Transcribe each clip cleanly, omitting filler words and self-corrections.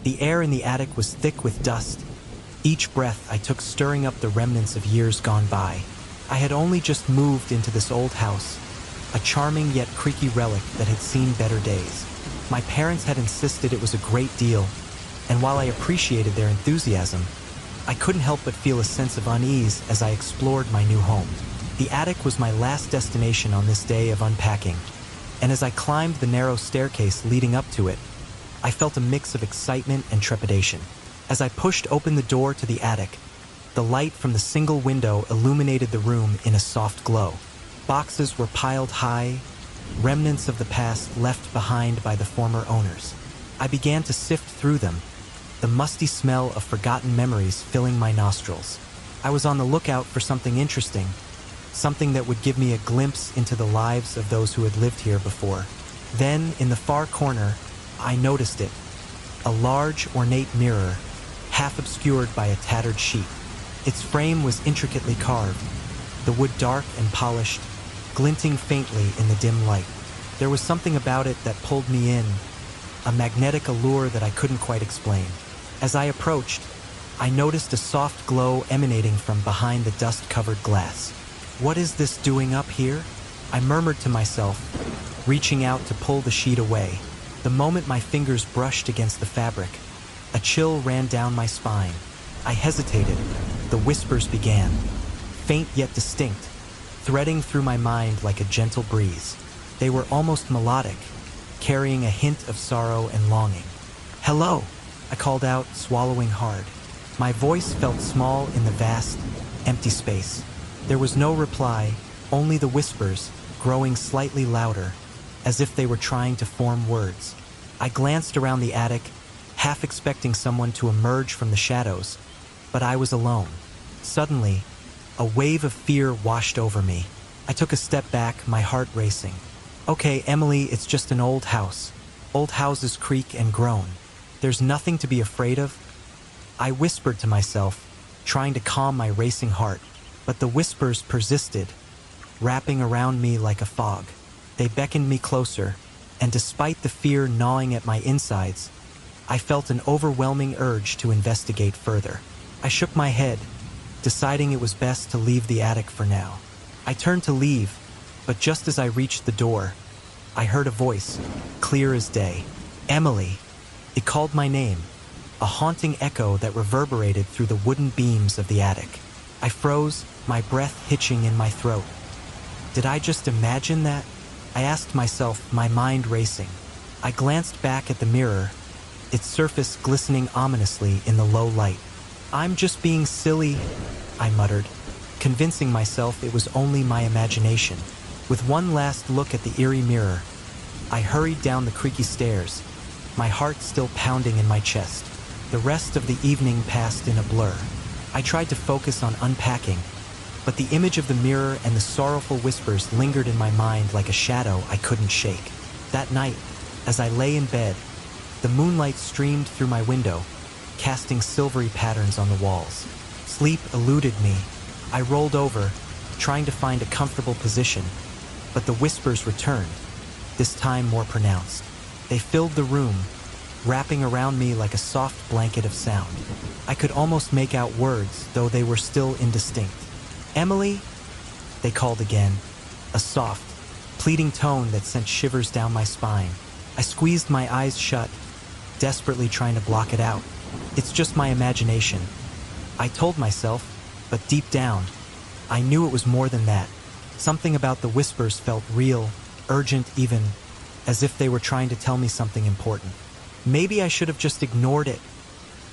The air in the attic was thick with dust, each breath I took stirring up the remnants of years gone by. I had only just moved into this old house, a charming yet creaky relic that had seen better days. My parents had insisted it was a great deal, and while I appreciated their enthusiasm, I couldn't help but feel a sense of unease as I explored my new home. The attic was my last destination on this day of unpacking, and as I climbed the narrow staircase leading up to it, I felt a mix of excitement and trepidation. As I pushed open the door to the attic, the light from the single window illuminated the room in a soft glow. Boxes were piled high, remnants of the past left behind by the former owners. I began to sift through them, the musty smell of forgotten memories filling my nostrils. I was on the lookout for something interesting, something that would give me a glimpse into the lives of those who had lived here before. Then, in the far corner, I noticed it, a large, ornate mirror, half obscured by a tattered sheet. Its frame was intricately carved, the wood dark and polished, glinting faintly in the dim light. There was something about it that pulled me in, a magnetic allure that I couldn't quite explain. As I approached, I noticed a soft glow emanating from behind the dust-covered glass. "What is this doing up here?" I murmured to myself, reaching out to pull the sheet away. The moment my fingers brushed against the fabric, a chill ran down my spine. I hesitated. The whispers began, faint yet distinct, threading through my mind like a gentle breeze. They were almost melodic, carrying a hint of sorrow and longing. "Hello," I called out, swallowing hard. My voice felt small in the vast, empty space. There was no reply, only the whispers, growing slightly louder, as if they were trying to form words. I glanced around the attic, half expecting someone to emerge from the shadows, but I was alone. Suddenly, a wave of fear washed over me. I took a step back, my heart racing. "Okay, Emily, it's just an old house. Old houses creak and groan. There's nothing to be afraid of." I whispered to myself, trying to calm my racing heart, but the whispers persisted, wrapping around me like a fog. They beckoned me closer, and despite the fear gnawing at my insides, I felt an overwhelming urge to investigate further. I shook my head, deciding it was best to leave the attic for now. I turned to leave, but just as I reached the door, I heard a voice, clear as day. "Emily." It called my name, a haunting echo that reverberated through the wooden beams of the attic. I froze, my breath hitching in my throat. Did I just imagine that? I asked myself, my mind racing. I glanced back at the mirror, its surface glistening ominously in the low light. "I'm just being silly," I muttered, convincing myself it was only my imagination. With one last look at the eerie mirror, I hurried down the creaky stairs, my heart still pounding in my chest. The rest of the evening passed in a blur. I tried to focus on unpacking, but the image of the mirror and the sorrowful whispers lingered in my mind like a shadow I couldn't shake. That night, as I lay in bed, the moonlight streamed through my window, casting silvery patterns on the walls. Sleep eluded me. I rolled over, trying to find a comfortable position, but the whispers returned, this time more pronounced. They filled the room, wrapping around me like a soft blanket of sound. I could almost make out words, though they were still indistinct. "Emily?" they called again, a soft, pleading tone that sent shivers down my spine. I squeezed my eyes shut, desperately trying to block it out. "It's just my imagination," I told myself, but deep down, I knew it was more than that. Something about the whispers felt real, urgent even, as if they were trying to tell me something important. Maybe I should have just ignored it,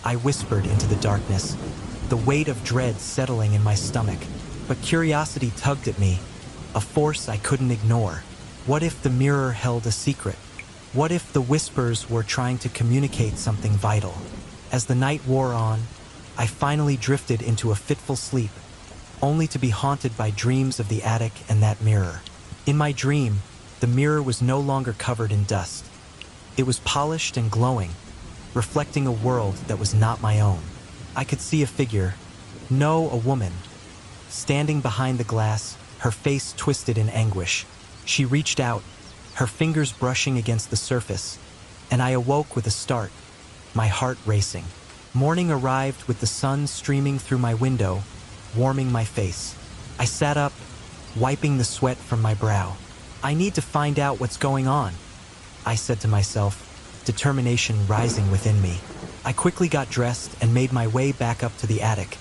I whispered into the darkness, the weight of dread settling in my stomach. But curiosity tugged at me, a force I couldn't ignore. What if the mirror held a secret? What if the whispers were trying to communicate something vital? As the night wore on, I finally drifted into a fitful sleep, only to be haunted by dreams of the attic and that mirror. In my dream, the mirror was no longer covered in dust. It was polished and glowing, reflecting a world that was not my own. I could see a figure, no, a woman, standing behind the glass, her face twisted in anguish. She reached out, her fingers brushing against the surface, and I awoke with a start, my heart racing. Morning arrived with the sun streaming through my window, warming my face. I sat up, wiping the sweat from my brow. I need to find out what's going on, I said to myself, determination rising within me. I quickly got dressed and made my way back up to the attic,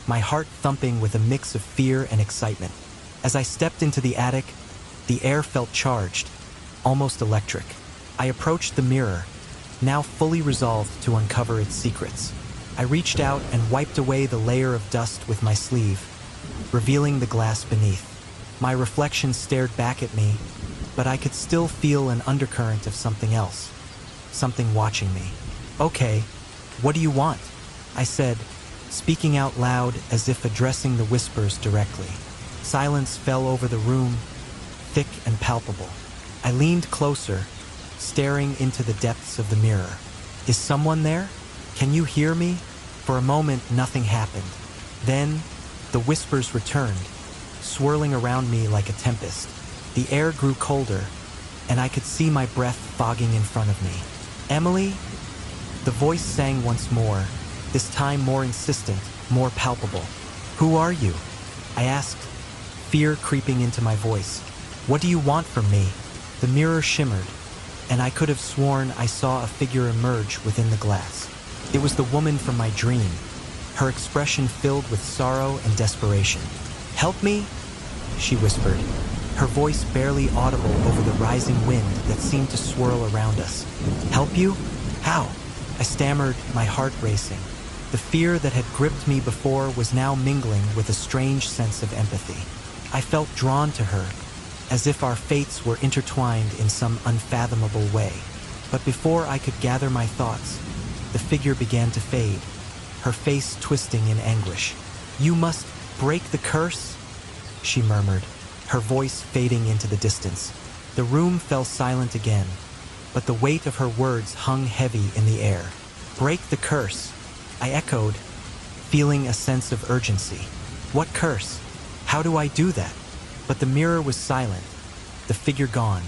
my heart thumping with a mix of fear and excitement. As I stepped into the attic, the air felt charged, almost electric. I approached the mirror, now fully resolved to uncover its secrets. I reached out and wiped away the layer of dust with my sleeve, revealing the glass beneath. My reflection stared back at me, but I could still feel an undercurrent of something else, something watching me. "Okay, what do you want?" I said, speaking out loud as if addressing the whispers directly. Silence fell over the room, thick and palpable. I leaned closer, staring into the depths of the mirror. "Is someone there? Can you hear me?" For a moment, nothing happened. Then, the whispers returned, swirling around me like a tempest. The air grew colder, and I could see my breath fogging in front of me. "Emily?" The voice sang once more, this time more insistent, more palpable. "Who are you?" I asked, fear creeping into my voice. "What do you want from me?" The mirror shimmered, and I could have sworn I saw a figure emerge within the glass. It was the woman from my dream, her expression filled with sorrow and desperation. "Help me?" she whispered, her voice barely audible over the rising wind that seemed to swirl around us. "Help you? How?" I stammered, my heart racing. The fear that had gripped me before was now mingling with a strange sense of empathy. I felt drawn to her, as if our fates were intertwined in some unfathomable way. But before I could gather my thoughts, the figure began to fade, her face twisting in anguish. "You must break the curse," she murmured, her voice fading into the distance. The room fell silent again, but the weight of her words hung heavy in the air. "Break the curse," I echoed, feeling a sense of urgency. "What curse? How do I do that?" But the mirror was silent, the figure gone,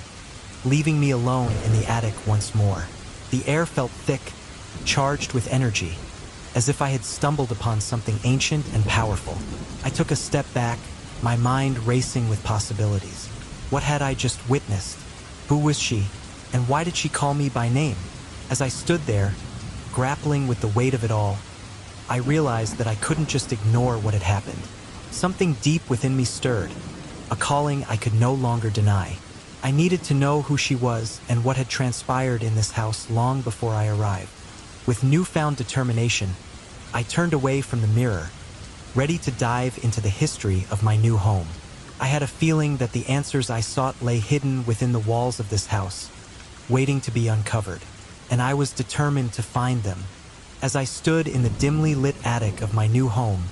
leaving me alone in the attic once more. The air felt thick, charged with energy, as if I had stumbled upon something ancient and powerful. I took a step back, my mind racing with possibilities. What had I just witnessed? Who was she, and why did she call me by name? As I stood there, grappling with the weight of it all, I realized that I couldn't just ignore what had happened. Something deep within me stirred, a calling I could no longer deny. I needed to know who she was and what had transpired in this house long before I arrived. With newfound determination, I turned away from the mirror, ready to dive into the history of my new home. I had a feeling that the answers I sought lay hidden within the walls of this house, waiting to be uncovered, and I was determined to find them. As I stood in the dimly lit attic of my new home,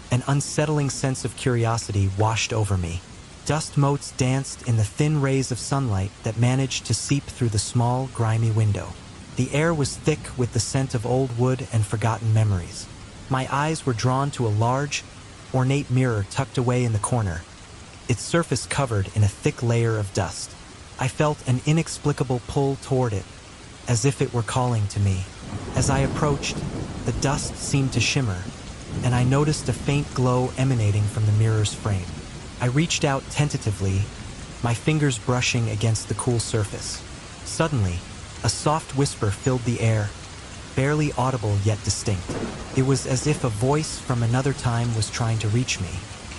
an unsettling sense of curiosity washed over me. Dust motes danced in the thin rays of sunlight that managed to seep through the small, grimy window. The air was thick with the scent of old wood and forgotten memories. My eyes were drawn to a large, ornate mirror tucked away in the corner, its surface covered in a thick layer of dust. I felt an inexplicable pull toward it, as if it were calling to me. As I approached, the dust seemed to shimmer, and I noticed a faint glow emanating from the mirror's frame. I reached out tentatively, my fingers brushing against the cool surface. Suddenly, a soft whisper filled the air, barely audible yet distinct. It was as if a voice from another time was trying to reach me.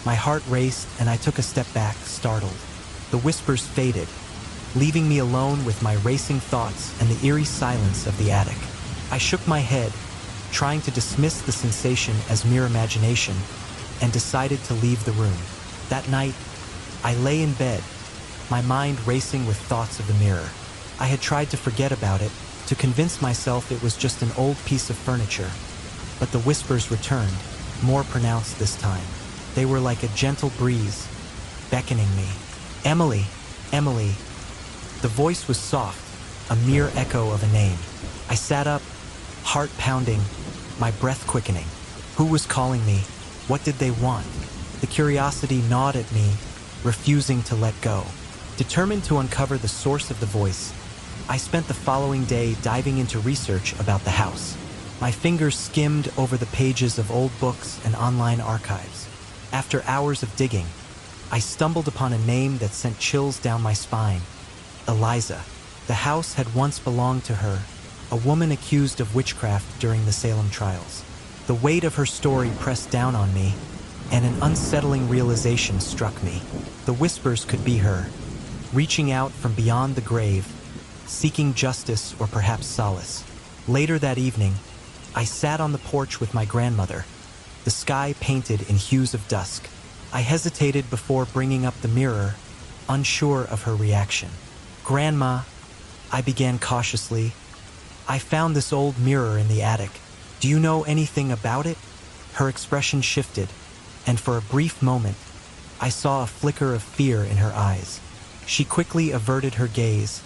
My heart raced, and I took a step back, startled. The whispers faded, leaving me alone with my racing thoughts and the eerie silence of the attic. I shook my head, trying to dismiss the sensation as mere imagination, and decided to leave the room. That night, I lay in bed, my mind racing with thoughts of the mirror. I had tried to forget about it, to convince myself it was just an old piece of furniture. But the whispers returned, more pronounced this time. They were like a gentle breeze, beckoning me. "Emily, Emily." The voice was soft, a mere echo of a name. I sat up, heart pounding, my breath quickening. Who was calling me? What did they want? The curiosity gnawed at me, refusing to let go. Determined to uncover the source of the voice, I spent the following day diving into research about the house. My fingers skimmed over the pages of old books and online archives. After hours of digging, I stumbled upon a name that sent chills down my spine. Eliza. The house had once belonged to her, a woman accused of witchcraft during the Salem trials. The weight of her story pressed down on me, and an unsettling realization struck me. The whispers could be her, reaching out from beyond the grave, seeking justice or perhaps solace. Later that evening, I sat on the porch with my grandmother, the sky painted in hues of dusk. I hesitated before bringing up the mirror, unsure of her reaction. "Grandma," I began cautiously, "I found this old mirror in the attic. Do you know anything about it?" Her expression shifted, and for a brief moment, I saw a flicker of fear in her eyes. She quickly averted her gaze,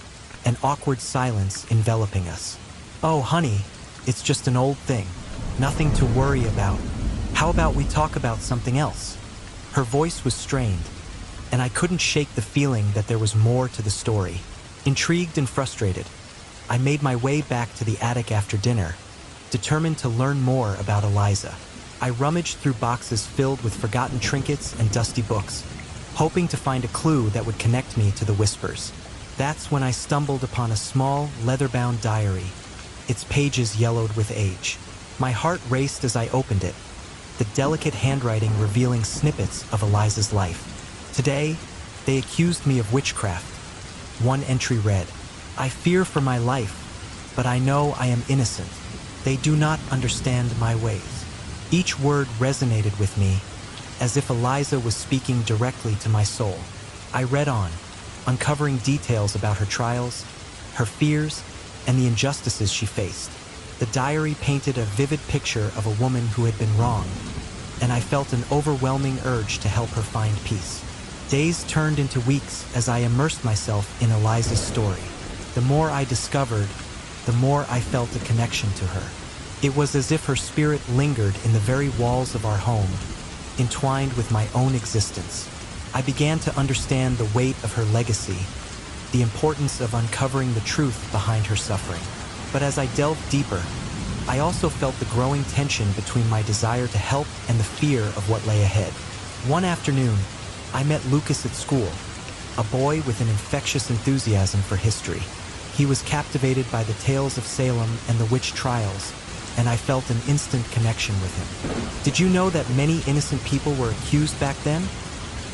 an awkward silence enveloping us. "Oh, honey, it's just an old thing. Nothing to worry about. How about we talk about something else?" Her voice was strained, and I couldn't shake the feeling that there was more to the story. Intrigued and frustrated, I made my way back to the attic after dinner, determined to learn more about Eliza. I rummaged through boxes filled with forgotten trinkets and dusty books, hoping to find a clue that would connect me to the whispers. That's when I stumbled upon a small, leather-bound diary, its pages yellowed with age. My heart raced as I opened it, the delicate handwriting revealing snippets of Eliza's life. "Today, they accused me of witchcraft." One entry read, "I fear for my life, but I know I am innocent. They do not understand my ways." Each word resonated with me, as if Eliza was speaking directly to my soul. I read on, uncovering details about her trials, her fears, and the injustices she faced. The diary painted a vivid picture of a woman who had been wronged, and I felt an overwhelming urge to help her find peace. Days turned into weeks as I immersed myself in Eliza's story. The more I discovered, the more I felt a connection to her. It was as if her spirit lingered in the very walls of our home, entwined with my own existence. I began to understand the weight of her legacy, the importance of uncovering the truth behind her suffering. But as I delved deeper, I also felt the growing tension between my desire to help and the fear of what lay ahead. One afternoon, I met Lucas at school, a boy with an infectious enthusiasm for history. He was captivated by the tales of Salem and the witch trials, and I felt an instant connection with him. "Did you know that many innocent people were accused back then?"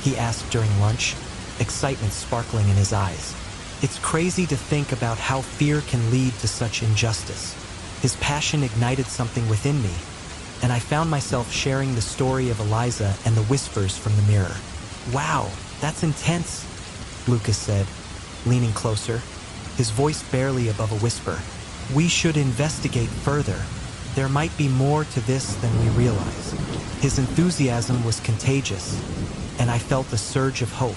he asked during lunch, excitement sparkling in his eyes. "It's crazy to think about how fear can lead to such injustice." His passion ignited something within me, and I found myself sharing the story of Eliza and the whispers from the mirror. "Wow, that's intense," Lucas said, leaning closer, his voice barely above a whisper. "We should investigate further. There might be more to this than we realize." His enthusiasm was contagious, and I felt a surge of hope.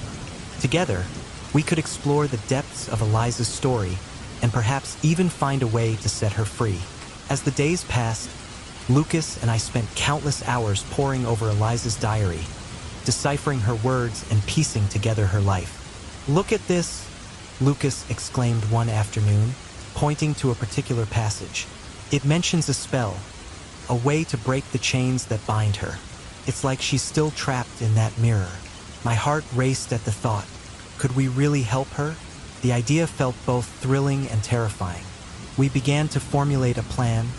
Together, we could explore the depths of Eliza's story and perhaps even find a way to set her free. As the days passed, Lucas and I spent countless hours poring over Eliza's diary, deciphering her words and piecing together her life. "Look at this," Lucas exclaimed one afternoon, pointing to a particular passage. "It mentions a spell, a way to break the chains that bind her. It's like she's still trapped in that mirror." My heart raced at the thought. Could we really help her? The idea felt both thrilling and terrifying. We began to formulate a plan,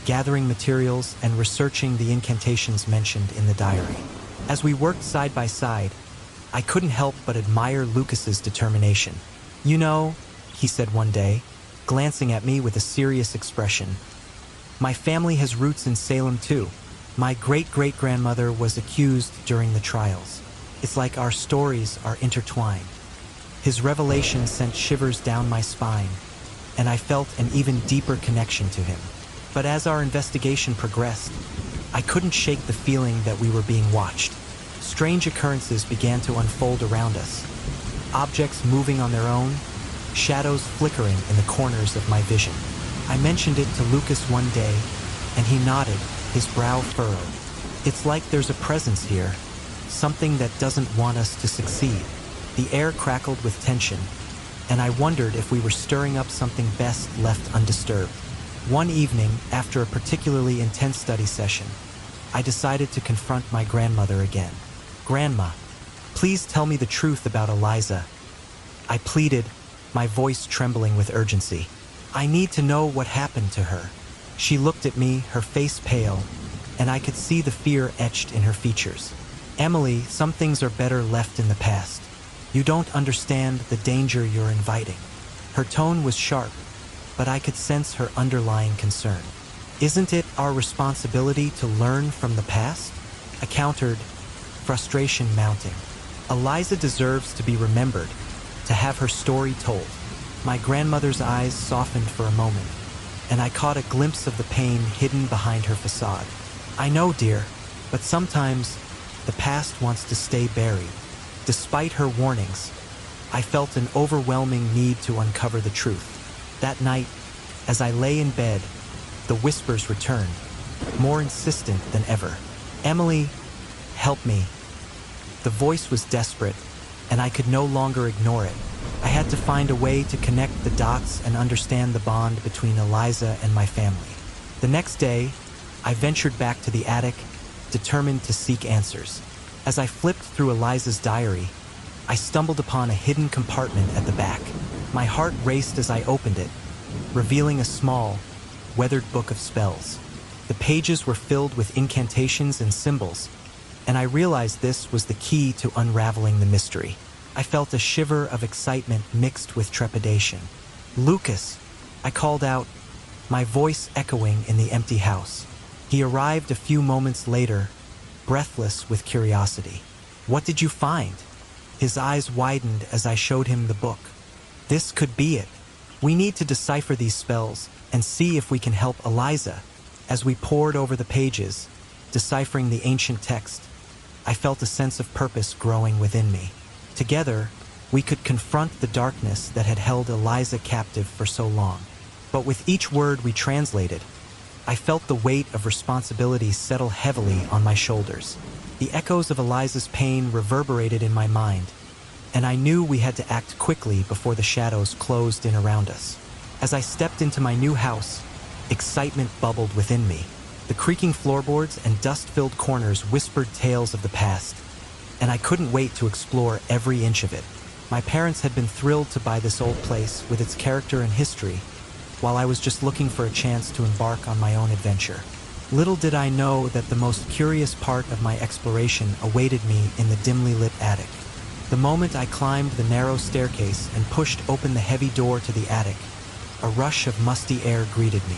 gathering materials and researching the incantations mentioned in the diary. As we worked side by side, I couldn't help but admire Lucas's determination. "You know," he said one day, glancing at me with a serious expression, "my family has roots in Salem too. My great-great-grandmother was accused during the trials. It's like our stories are intertwined." His revelation sent shivers down my spine, and I felt an even deeper connection to him. But as our investigation progressed, I couldn't shake the feeling that we were being watched. Strange occurrences began to unfold around us. Objects moving on their own, shadows flickering in the corners of my vision. I mentioned it to Lucas one day, and he nodded, his brow furrowed. "It's like there's a presence here, something that doesn't want us to succeed." The air crackled with tension, and I wondered if we were stirring up something best left undisturbed. One evening, after a particularly intense study session, I decided to confront my grandmother again. "Grandma, please tell me the truth about Eliza," I pleaded, my voice trembling with urgency. "I need to know what happened to her." She looked at me, her face pale, and I could see the fear etched in her features. "Emily, some things are better left in the past. You don't understand the danger you're inviting." Her tone was sharp, but I could sense her underlying concern. "Isn't it our responsibility to learn from the past?" I countered, frustration mounting. "Eliza deserves to be remembered, to have her story told." My grandmother's eyes softened for a moment, and I caught a glimpse of the pain hidden behind her facade. "I know, dear, but sometimes the past wants to stay buried." Despite her warnings, I felt an overwhelming need to uncover the truth. That night, as I lay in bed, the whispers returned, more insistent than ever. "Emily, help me." The voice was desperate, and I could no longer ignore it. I had to find a way to connect the dots and understand the bond between Eliza and my family. The next day, I ventured back to the attic, determined to seek answers. As I flipped through Eliza's diary, I stumbled upon a hidden compartment at the back. My heart raced as I opened it, revealing a small, weathered book of spells. The pages were filled with incantations and symbols, and I realized this was the key to unraveling the mystery. I felt a shiver of excitement mixed with trepidation. "Lucas!" I called out, my voice echoing in the empty house. He arrived a few moments later, breathless with curiosity. "What did you find?" His eyes widened as I showed him the book. "This could be it. We need to decipher these spells and see if we can help Eliza." As we pored over the pages, deciphering the ancient text, I felt a sense of purpose growing within me. Together, we could confront the darkness that had held Eliza captive for so long. But with each word we translated, I felt the weight of responsibility settle heavily on my shoulders. The echoes of Eliza's pain reverberated in my mind, and I knew we had to act quickly before the shadows closed in around us. As I stepped into my new house, excitement bubbled within me. The creaking floorboards and dust-filled corners whispered tales of the past, and I couldn't wait to explore every inch of it. My parents had been thrilled to buy this old place with its character and history, while I was just looking for a chance to embark on my own adventure. Little did I know that the most curious part of my exploration awaited me in the dimly lit attic. The moment I climbed the narrow staircase and pushed open the heavy door to the attic, a rush of musty air greeted me.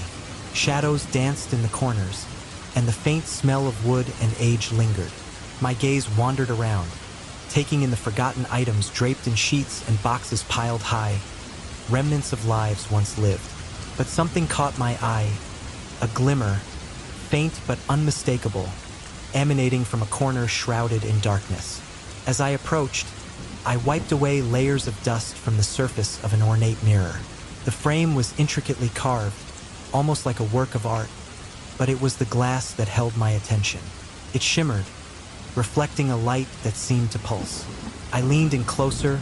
Shadows danced in the corners, and the faint smell of wood and age lingered. My gaze wandered around, taking in the forgotten items draped in sheets and boxes piled high, remnants of lives once lived. But something caught my eye, a glimmer, faint but unmistakable, emanating from a corner shrouded in darkness. As I approached, I wiped away layers of dust from the surface of an ornate mirror. The frame was intricately carved, almost like a work of art, but it was the glass that held my attention. It shimmered, reflecting a light that seemed to pulse. I leaned in closer,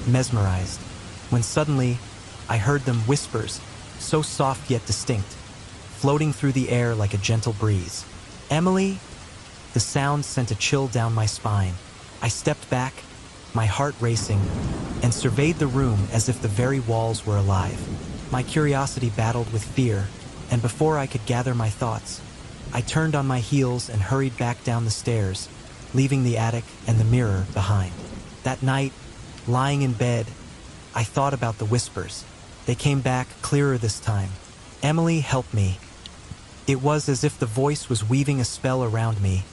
mesmerized, when suddenly I heard them whispers, so soft yet distinct, floating through the air like a gentle breeze. "Emily?" The sound sent a chill down my spine. I stepped back, my heart racing, and surveyed the room as if the very walls were alive. My curiosity battled with fear, and before I could gather my thoughts, I turned on my heels and hurried back down the stairs, leaving the attic and the mirror behind. That night, lying in bed, I thought about the whispers. They came back clearer this time. "Emily, help me." It was as if the voice was weaving a spell around me,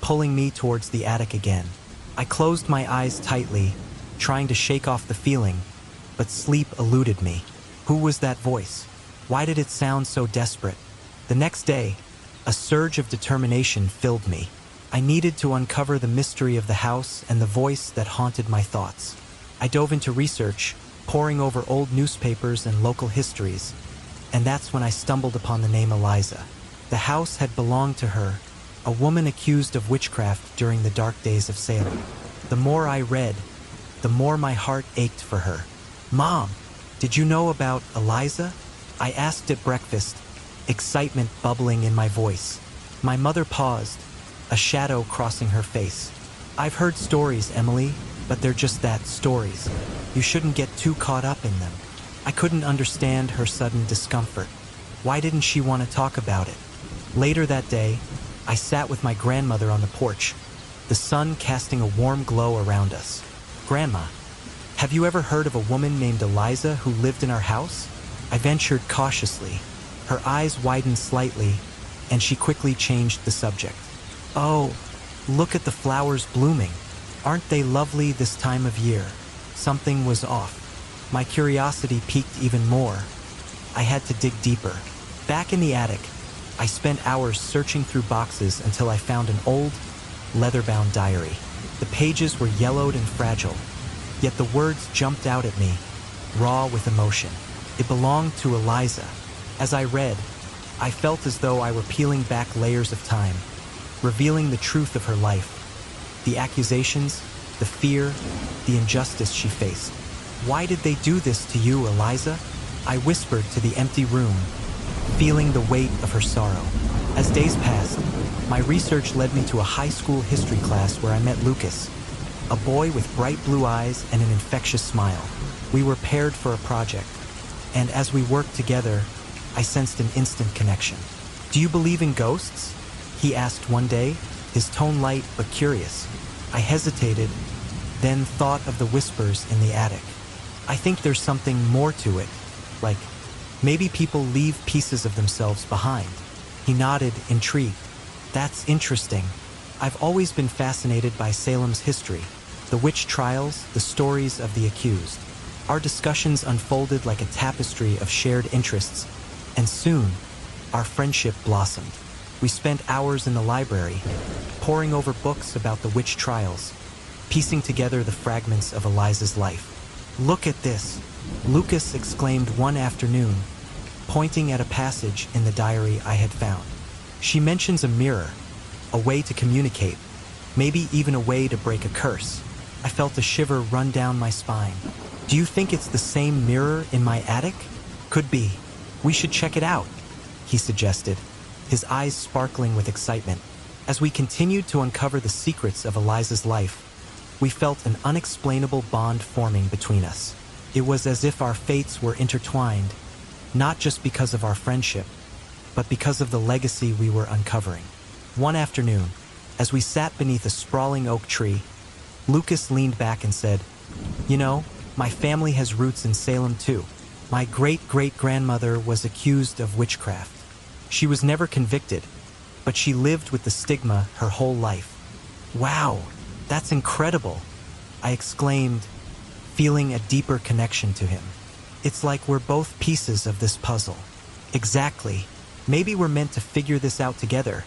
pulling me towards the attic again. I closed my eyes tightly, trying to shake off the feeling, but sleep eluded me. Who was that voice? Why did it sound so desperate? The next day, a surge of determination filled me. I needed to uncover the mystery of the house and the voice that haunted my thoughts. I dove into research, poring over old newspapers and local histories, and that's when I stumbled upon the name Eliza. The house had belonged to her, a woman accused of witchcraft during the dark days of Salem. The more I read, the more my heart ached for her. "Mom, did you know about Eliza?" I asked at breakfast, excitement bubbling in my voice. My mother paused, a shadow crossing her face. "I've heard stories, Emily, but they're just that, stories. You shouldn't get too caught up in them." I couldn't understand her sudden discomfort. Why didn't she want to talk about it? Later that day, I sat with my grandmother on the porch, the sun casting a warm glow around us. "Grandma, have you ever heard of a woman named Eliza who lived in our house?" I ventured cautiously. Her eyes widened slightly, and she quickly changed the subject. "Oh, look at the flowers blooming. Aren't they lovely this time of year?" Something was off. My curiosity piqued even more. I had to dig deeper. Back in the attic, I spent hours searching through boxes until I found an old, leather-bound diary. The pages were yellowed and fragile, yet the words jumped out at me, raw with emotion. It belonged to Eliza. As I read, I felt as though I were peeling back layers of time, revealing the truth of her life, the accusations, the fear, the injustice she faced. "Why did they do this to you, Eliza?" I whispered to the empty room, feeling the weight of her sorrow. As days passed, my research led me to a high school history class where I met Lucas, a boy with bright blue eyes and an infectious smile. We were paired for a project, and as we worked together, I sensed an instant connection. "Do you believe in ghosts?" he asked one day, his tone light but curious. I hesitated, then thought of the whispers in the attic. "I think there's something more to it, like maybe people leave pieces of themselves behind." He nodded, intrigued. "That's interesting. I've always been fascinated by Salem's history, the witch trials, the stories of the accused." Our discussions unfolded like a tapestry of shared interests, and soon, our friendship blossomed. We spent hours in the library, poring over books about the witch trials, piecing together the fragments of Eliza's life. "Look at this," Lucas exclaimed one afternoon, pointing at a passage in the diary I had found. "She mentions a mirror, a way to communicate, maybe even a way to break a curse." I felt a shiver run down my spine. "Do you think it's the same mirror in my attic?" "Could be. We should check it out," he suggested, his eyes sparkling with excitement. As we continued to uncover the secrets of Eliza's life, we felt an unexplainable bond forming between us. It was as if our fates were intertwined, not just because of our friendship, but because of the legacy we were uncovering. One afternoon, as we sat beneath a sprawling oak tree, Lucas leaned back and said, "You know, my family has roots in Salem too. My great-great-grandmother was accused of witchcraft. She was never convicted, but she lived with the stigma her whole life." "Wow, that's incredible," I exclaimed, feeling a deeper connection to him. "It's like we're both pieces of this puzzle." "Exactly. Maybe we're meant to figure this out together,"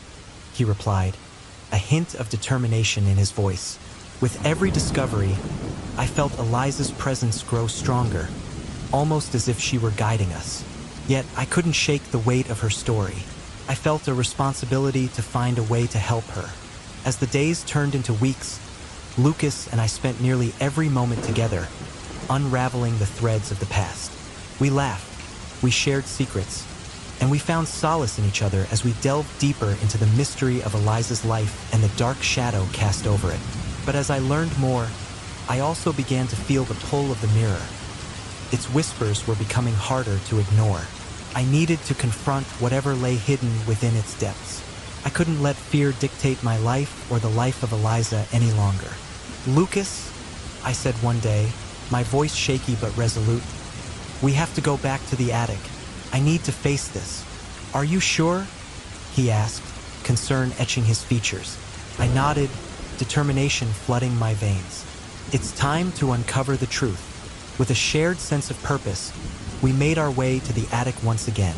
he replied, a hint of determination in his voice. With every discovery, I felt Eliza's presence grow stronger, almost as if she were guiding us. Yet I couldn't shake the weight of her story. I felt a responsibility to find a way to help her. As the days turned into weeks, Lucas and I spent nearly every moment together, unraveling the threads of the past. We laughed, we shared secrets, and we found solace in each other as we delved deeper into the mystery of Eliza's life and the dark shadow cast over it. But as I learned more, I also began to feel the pull of the mirror. Its whispers were becoming harder to ignore. I needed to confront whatever lay hidden within its depths. I couldn't let fear dictate my life or the life of Eliza any longer. "Lucas," I said one day, my voice shaky but resolute, "we have to go back to the attic. I need to face this." "Are you sure?" he asked, concern etching his features. I nodded, determination flooding my veins. It's time to uncover the truth. With a shared sense of purpose, we made our way to the attic once again,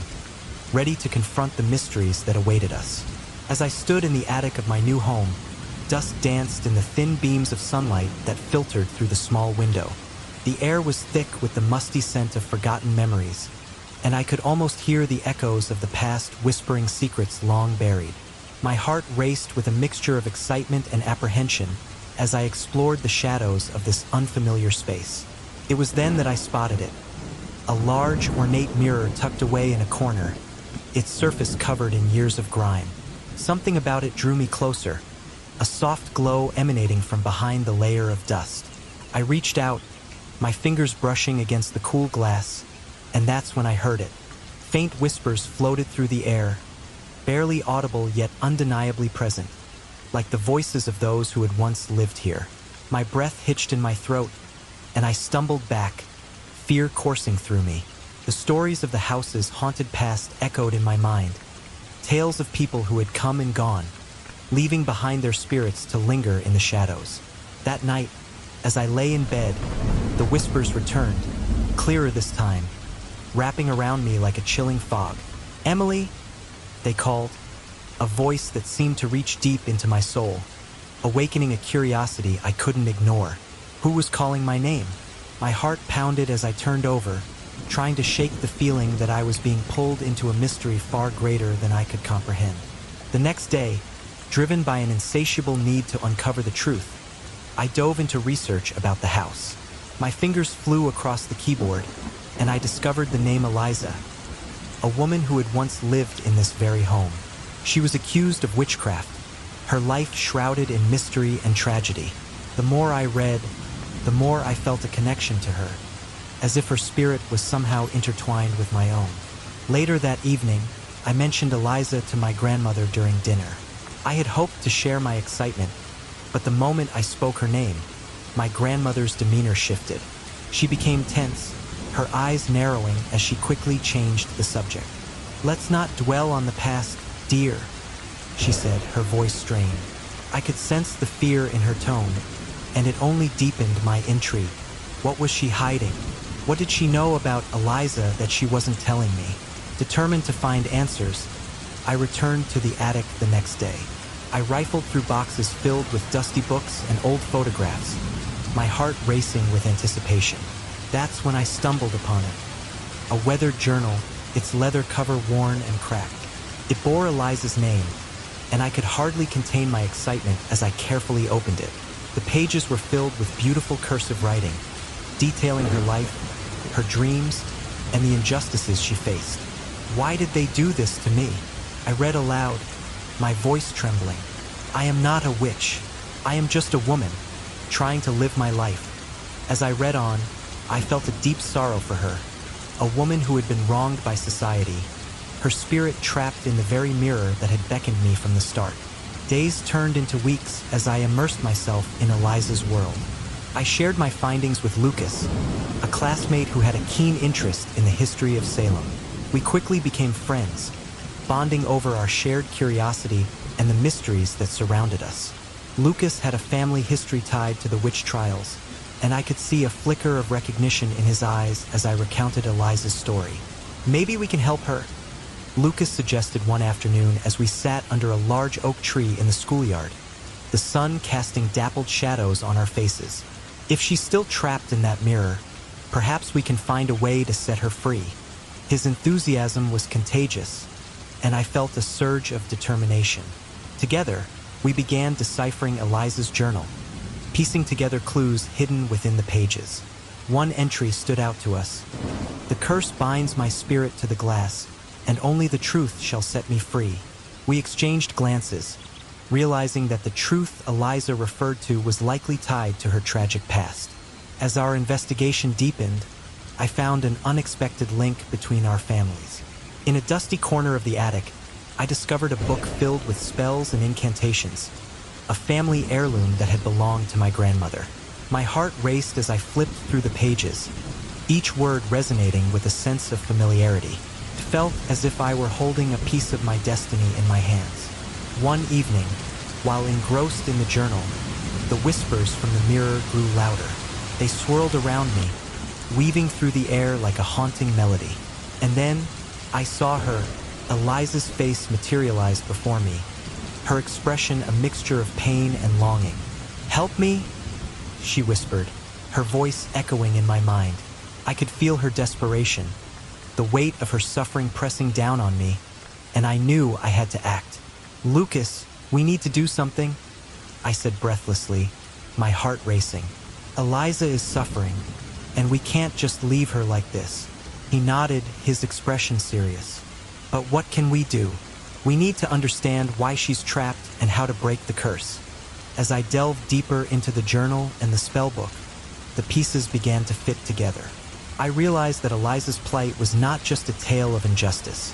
ready to confront the mysteries that awaited us. As I stood in the attic of my new home, dust danced in the thin beams of sunlight that filtered through the small window. The air was thick with the musty scent of forgotten memories, and I could almost hear the echoes of the past whispering secrets long buried. My heart raced with a mixture of excitement and apprehension as I explored the shadows of this unfamiliar space. It was then that I spotted it. A large, ornate mirror tucked away in a corner, its surface covered in years of grime. Something about it drew me closer, a soft glow emanating from behind the layer of dust. I reached out, my fingers brushing against the cool glass, and that's when I heard it. Faint whispers floated through the air, barely audible yet undeniably present, like the voices of those who had once lived here. My breath hitched in my throat, and I stumbled back, fear coursing through me. The stories of the house's haunted past echoed in my mind, tales of people who had come and gone, leaving behind their spirits to linger in the shadows. That night, as I lay in bed, the whispers returned, clearer this time, wrapping around me like a chilling fog. "Emily," they called, a voice that seemed to reach deep into my soul, awakening a curiosity I couldn't ignore. Who was calling my name? My heart pounded as I turned over, trying to shake the feeling that I was being pulled into a mystery far greater than I could comprehend. The next day, driven by an insatiable need to uncover the truth, I dove into research about the house. My fingers flew across the keyboard, and I discovered the name Eliza, a woman who had once lived in this very home. She was accused of witchcraft, her life shrouded in mystery and tragedy. The more I read, the more I felt a connection to her, as if her spirit was somehow intertwined with my own. Later that evening, I mentioned Eliza to my grandmother during dinner. I had hoped to share my excitement, but the moment I spoke her name, my grandmother's demeanor shifted. She became tense, her eyes narrowing as she quickly changed the subject. "Let's not dwell on the past, dear," she said, her voice strained. I could sense the fear in her tone, and it only deepened my intrigue. What was she hiding? What did she know about Eliza that she wasn't telling me? Determined to find answers, I returned to the attic the next day. I rifled through boxes filled with dusty books and old photographs, my heart racing with anticipation. That's when I stumbled upon it. A weathered journal, its leather cover worn and cracked. It bore Eliza's name, and I could hardly contain my excitement as I carefully opened it. The pages were filled with beautiful cursive writing, detailing her life, her dreams, and the injustices she faced. Why did they do this to me? I read aloud, my voice trembling. "I am not a witch. I am just a woman, trying to live my life." As I read on, I felt a deep sorrow for her, a woman who had been wronged by society, her spirit trapped in the very mirror that had beckoned me from the start. Days turned into weeks as I immersed myself in Eliza's world. I shared my findings with Lucas, a classmate who had a keen interest in the history of Salem. We quickly became friends, bonding over our shared curiosity and the mysteries that surrounded us. Lucas had a family history tied to the witch trials, and I could see a flicker of recognition in his eyes as I recounted Eliza's story. "Maybe we can help her," Lucas suggested one afternoon as we sat under a large oak tree in the schoolyard, the sun casting dappled shadows on our faces. "If she's still trapped in that mirror, perhaps we can find a way to set her free." His enthusiasm was contagious, and I felt a surge of determination. Together, we began deciphering Eliza's journal, piecing together clues hidden within the pages. One entry stood out to us. "The curse binds my spirit to the glass, and only the truth shall set me free." We exchanged glances, realizing that the truth Eliza referred to was likely tied to her tragic past. As our investigation deepened, I found an unexpected link between our families. In a dusty corner of the attic, I discovered a book filled with spells and incantations, a family heirloom that had belonged to my grandmother. My heart raced as I flipped through the pages, each word resonating with a sense of familiarity. It felt as if I were holding a piece of my destiny in my hands. One evening, while engrossed in the journal, the whispers from the mirror grew louder. They swirled around me, weaving through the air like a haunting melody. And then, I saw her, Eliza's face materialized before me, her expression a mixture of pain and longing. "Help me?" she whispered, her voice echoing in my mind. I could feel her desperation, the weight of her suffering pressing down on me, and I knew I had to act. "Lucas, we need to do something," I said breathlessly, my heart racing. "Eliza is suffering, and we can't just leave her like this." He nodded, his expression serious. "But what can we do? We need to understand why she's trapped and how to break the curse." As I delved deeper into the journal and the spellbook, the pieces began to fit together. I realized that Eliza's plight was not just a tale of injustice.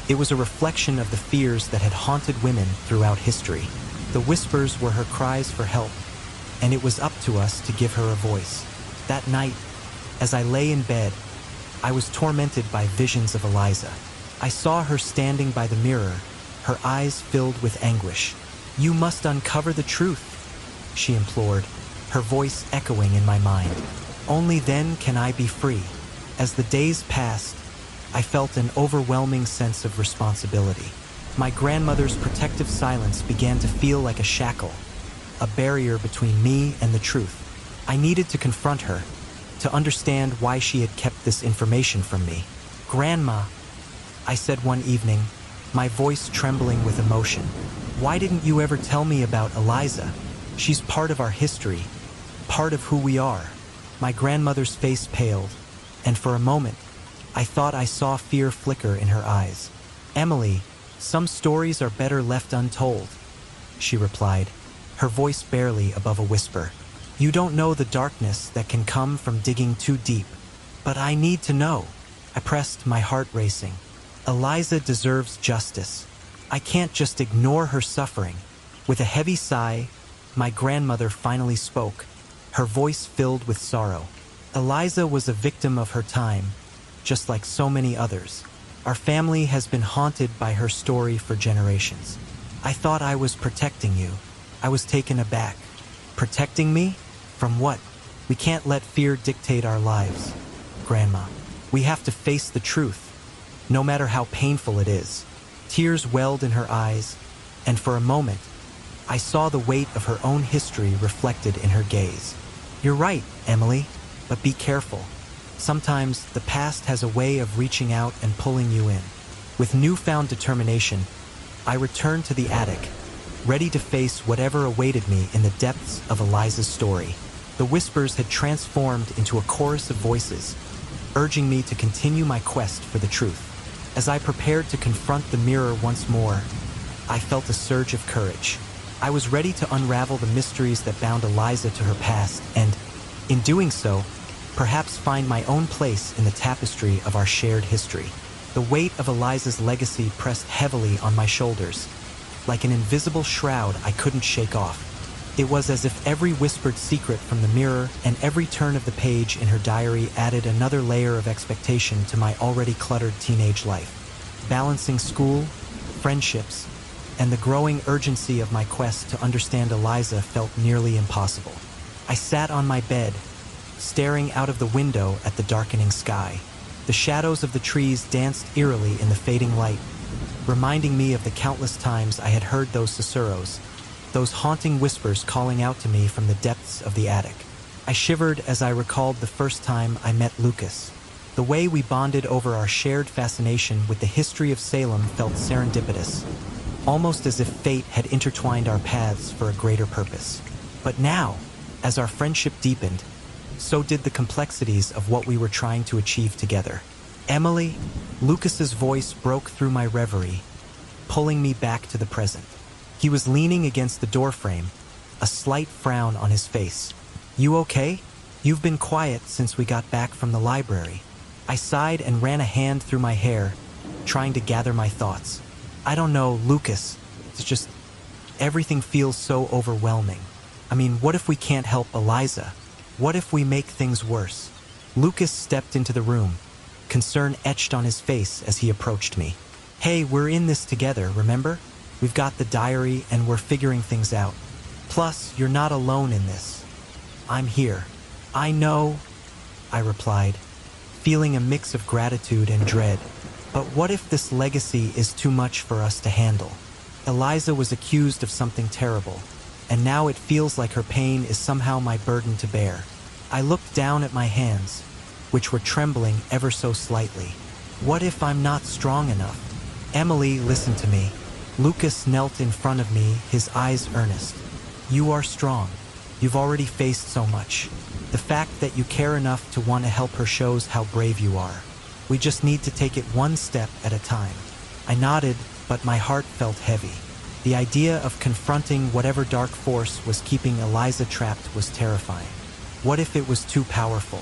It was a reflection of the fears that had haunted women throughout history. The whispers were her cries for help, and it was up to us to give her a voice. That night, as I lay in bed, I was tormented by visions of Eliza. I saw her standing by the mirror, her eyes filled with anguish. "You must uncover the truth," she implored, her voice echoing in my mind. "Only then can I be free." As the days passed, I felt an overwhelming sense of responsibility. My grandmother's protective silence began to feel like a shackle, a barrier between me and the truth. I needed to confront her, to understand why she had kept this information from me. "Grandma," I said one evening, my voice trembling with emotion, "why didn't you ever tell me about Eliza? She's part of our history, part of who we are." My grandmother's face paled, and for a moment, I thought I saw fear flicker in her eyes. "Emily, some stories are better left untold," she replied, her voice barely above a whisper. "You don't know the darkness that can come from digging too deep." "But I need to know," I pressed, my heart racing. "Eliza deserves justice. I can't just ignore her suffering." With a heavy sigh, my grandmother finally spoke, her voice filled with sorrow. "Eliza was a victim of her time, just like so many others. Our family has been haunted by her story for generations. I thought I was protecting you." I was taken aback. "Protecting me? From what? We can't let fear dictate our lives, Grandma. We have to face the truth, no matter how painful it is." Tears welled in her eyes, and for a moment, I saw the weight of her own history reflected in her gaze. "You're right, Emily, but be careful. Sometimes the past has a way of reaching out and pulling you in." With newfound determination, I returned to the attic, ready to face whatever awaited me in the depths of Eliza's story. The whispers had transformed into a chorus of voices, urging me to continue my quest for the truth. As I prepared to confront the mirror once more, I felt a surge of courage. I was ready to unravel the mysteries that bound Eliza to her past and, in doing so, perhaps find my own place in the tapestry of our shared history. The weight of Eliza's legacy pressed heavily on my shoulders, like an invisible shroud I couldn't shake off. It was as if every whispered secret from the mirror and every turn of the page in her diary added another layer of expectation to my already cluttered teenage life. Balancing school, friendships, and the growing urgency of my quest to understand Eliza felt nearly impossible. I sat on my bed, staring out of the window at the darkening sky. The shadows of the trees danced eerily in the fading light, reminding me of the countless times I had heard those susurros, those haunting whispers calling out to me from the depths of the attic. I shivered as I recalled the first time I met Lucas. The way we bonded over our shared fascination with the history of Salem felt serendipitous, almost as if fate had intertwined our paths for a greater purpose. But now, as our friendship deepened, so did the complexities of what we were trying to achieve together. "Emily," Lucas's voice broke through my reverie, pulling me back to the present. He was leaning against the doorframe, a slight frown on his face. "You okay? You've been quiet since we got back from the library." I sighed and ran a hand through my hair, trying to gather my thoughts. "I don't know, Lucas. It's just, everything feels so overwhelming. I mean, what if we can't help Eliza? What if we make things worse?" Lucas stepped into the room, concern etched on his face as he approached me. "Hey, we're in this together, remember? We've got the diary and we're figuring things out. Plus, you're not alone in this. I'm here." "I know," I replied, feeling a mix of gratitude and dread. But what if this legacy is too much for us to handle? Eliza was accused of something terrible, and now it feels like her pain is somehow my burden to bear. I looked down at my hands, which were trembling ever so slightly. What if I'm not strong enough? "Emily, listen to me." Lucas knelt in front of me, his eyes earnest. "You are strong. You've already faced so much. The fact that you care enough to want to help her shows how brave you are. We just need to take it one step at a time. I nodded, but my heart felt heavy. The idea of confronting whatever dark force was keeping Eliza trapped was terrifying. What if it was too powerful?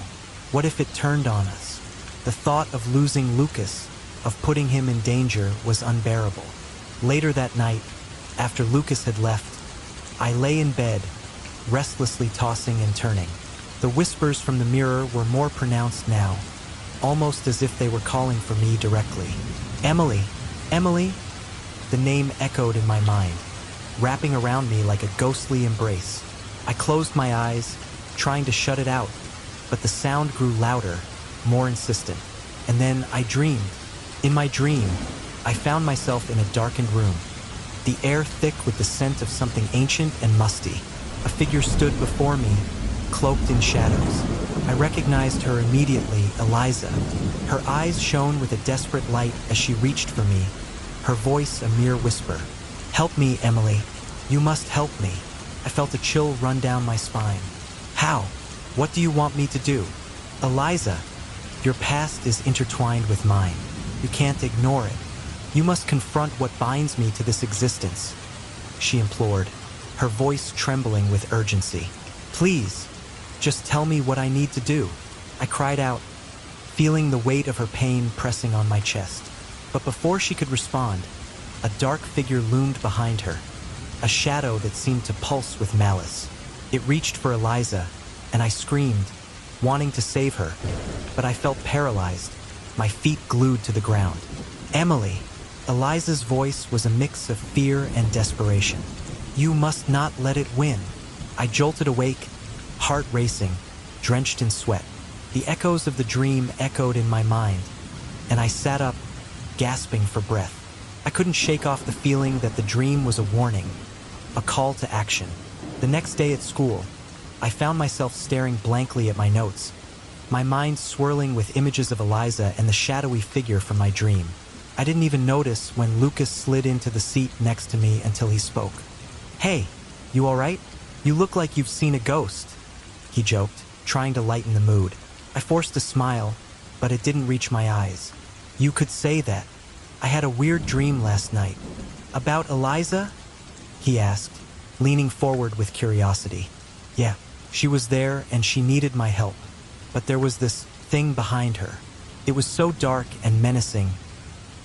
What if it turned on us? The thought of losing Lucas, of putting him in danger, was unbearable. Later that night, after Lucas had left, I lay in bed, restlessly tossing and turning. The whispers from the mirror were more pronounced now, almost as if they were calling for me directly. Emily! Emily! The name echoed in my mind, wrapping around me like a ghostly embrace. I closed my eyes, trying to shut it out, but the sound grew louder, more insistent. And then I dreamed. In my dream, I found myself in a darkened room, the air thick with the scent of something ancient and musty. A figure stood before me, cloaked in shadows. I recognized her immediately, Eliza. Her eyes shone with a desperate light as she reached for me, her voice a mere whisper. "Help me, Emily. You must help me." I felt a chill run down my spine. "How? What do you want me to do?" "Eliza, your past is intertwined with mine. You can't ignore it. You must confront what binds me to this existence," she implored, her voice trembling with urgency. "Please, just tell me what I need to do," I cried out, feeling the weight of her pain pressing on my chest. But before she could respond, a dark figure loomed behind her, a shadow that seemed to pulse with malice. It reached for Eliza, and I screamed, wanting to save her, but I felt paralyzed, my feet glued to the ground. "Emily!" Eliza's voice was a mix of fear and desperation. "You must not let it win." I jolted awake, heart racing, drenched in sweat. The echoes of the dream echoed in my mind, and I sat up, gasping for breath. I couldn't shake off the feeling that the dream was a warning, a call to action. The next day at school, I found myself staring blankly at my notes, my mind swirling with images of Eliza and the shadowy figure from my dream. I didn't even notice when Lucas slid into the seat next to me until he spoke. "Hey, you all right? You look like you've seen a ghost," he joked, trying to lighten the mood. I forced a smile, but it didn't reach my eyes. "You could say that. I had a weird dream last night." "About Eliza?" he asked, leaning forward with curiosity. "Yeah, she was there and she needed my help, but there was this thing behind her. It was so dark and menacing,"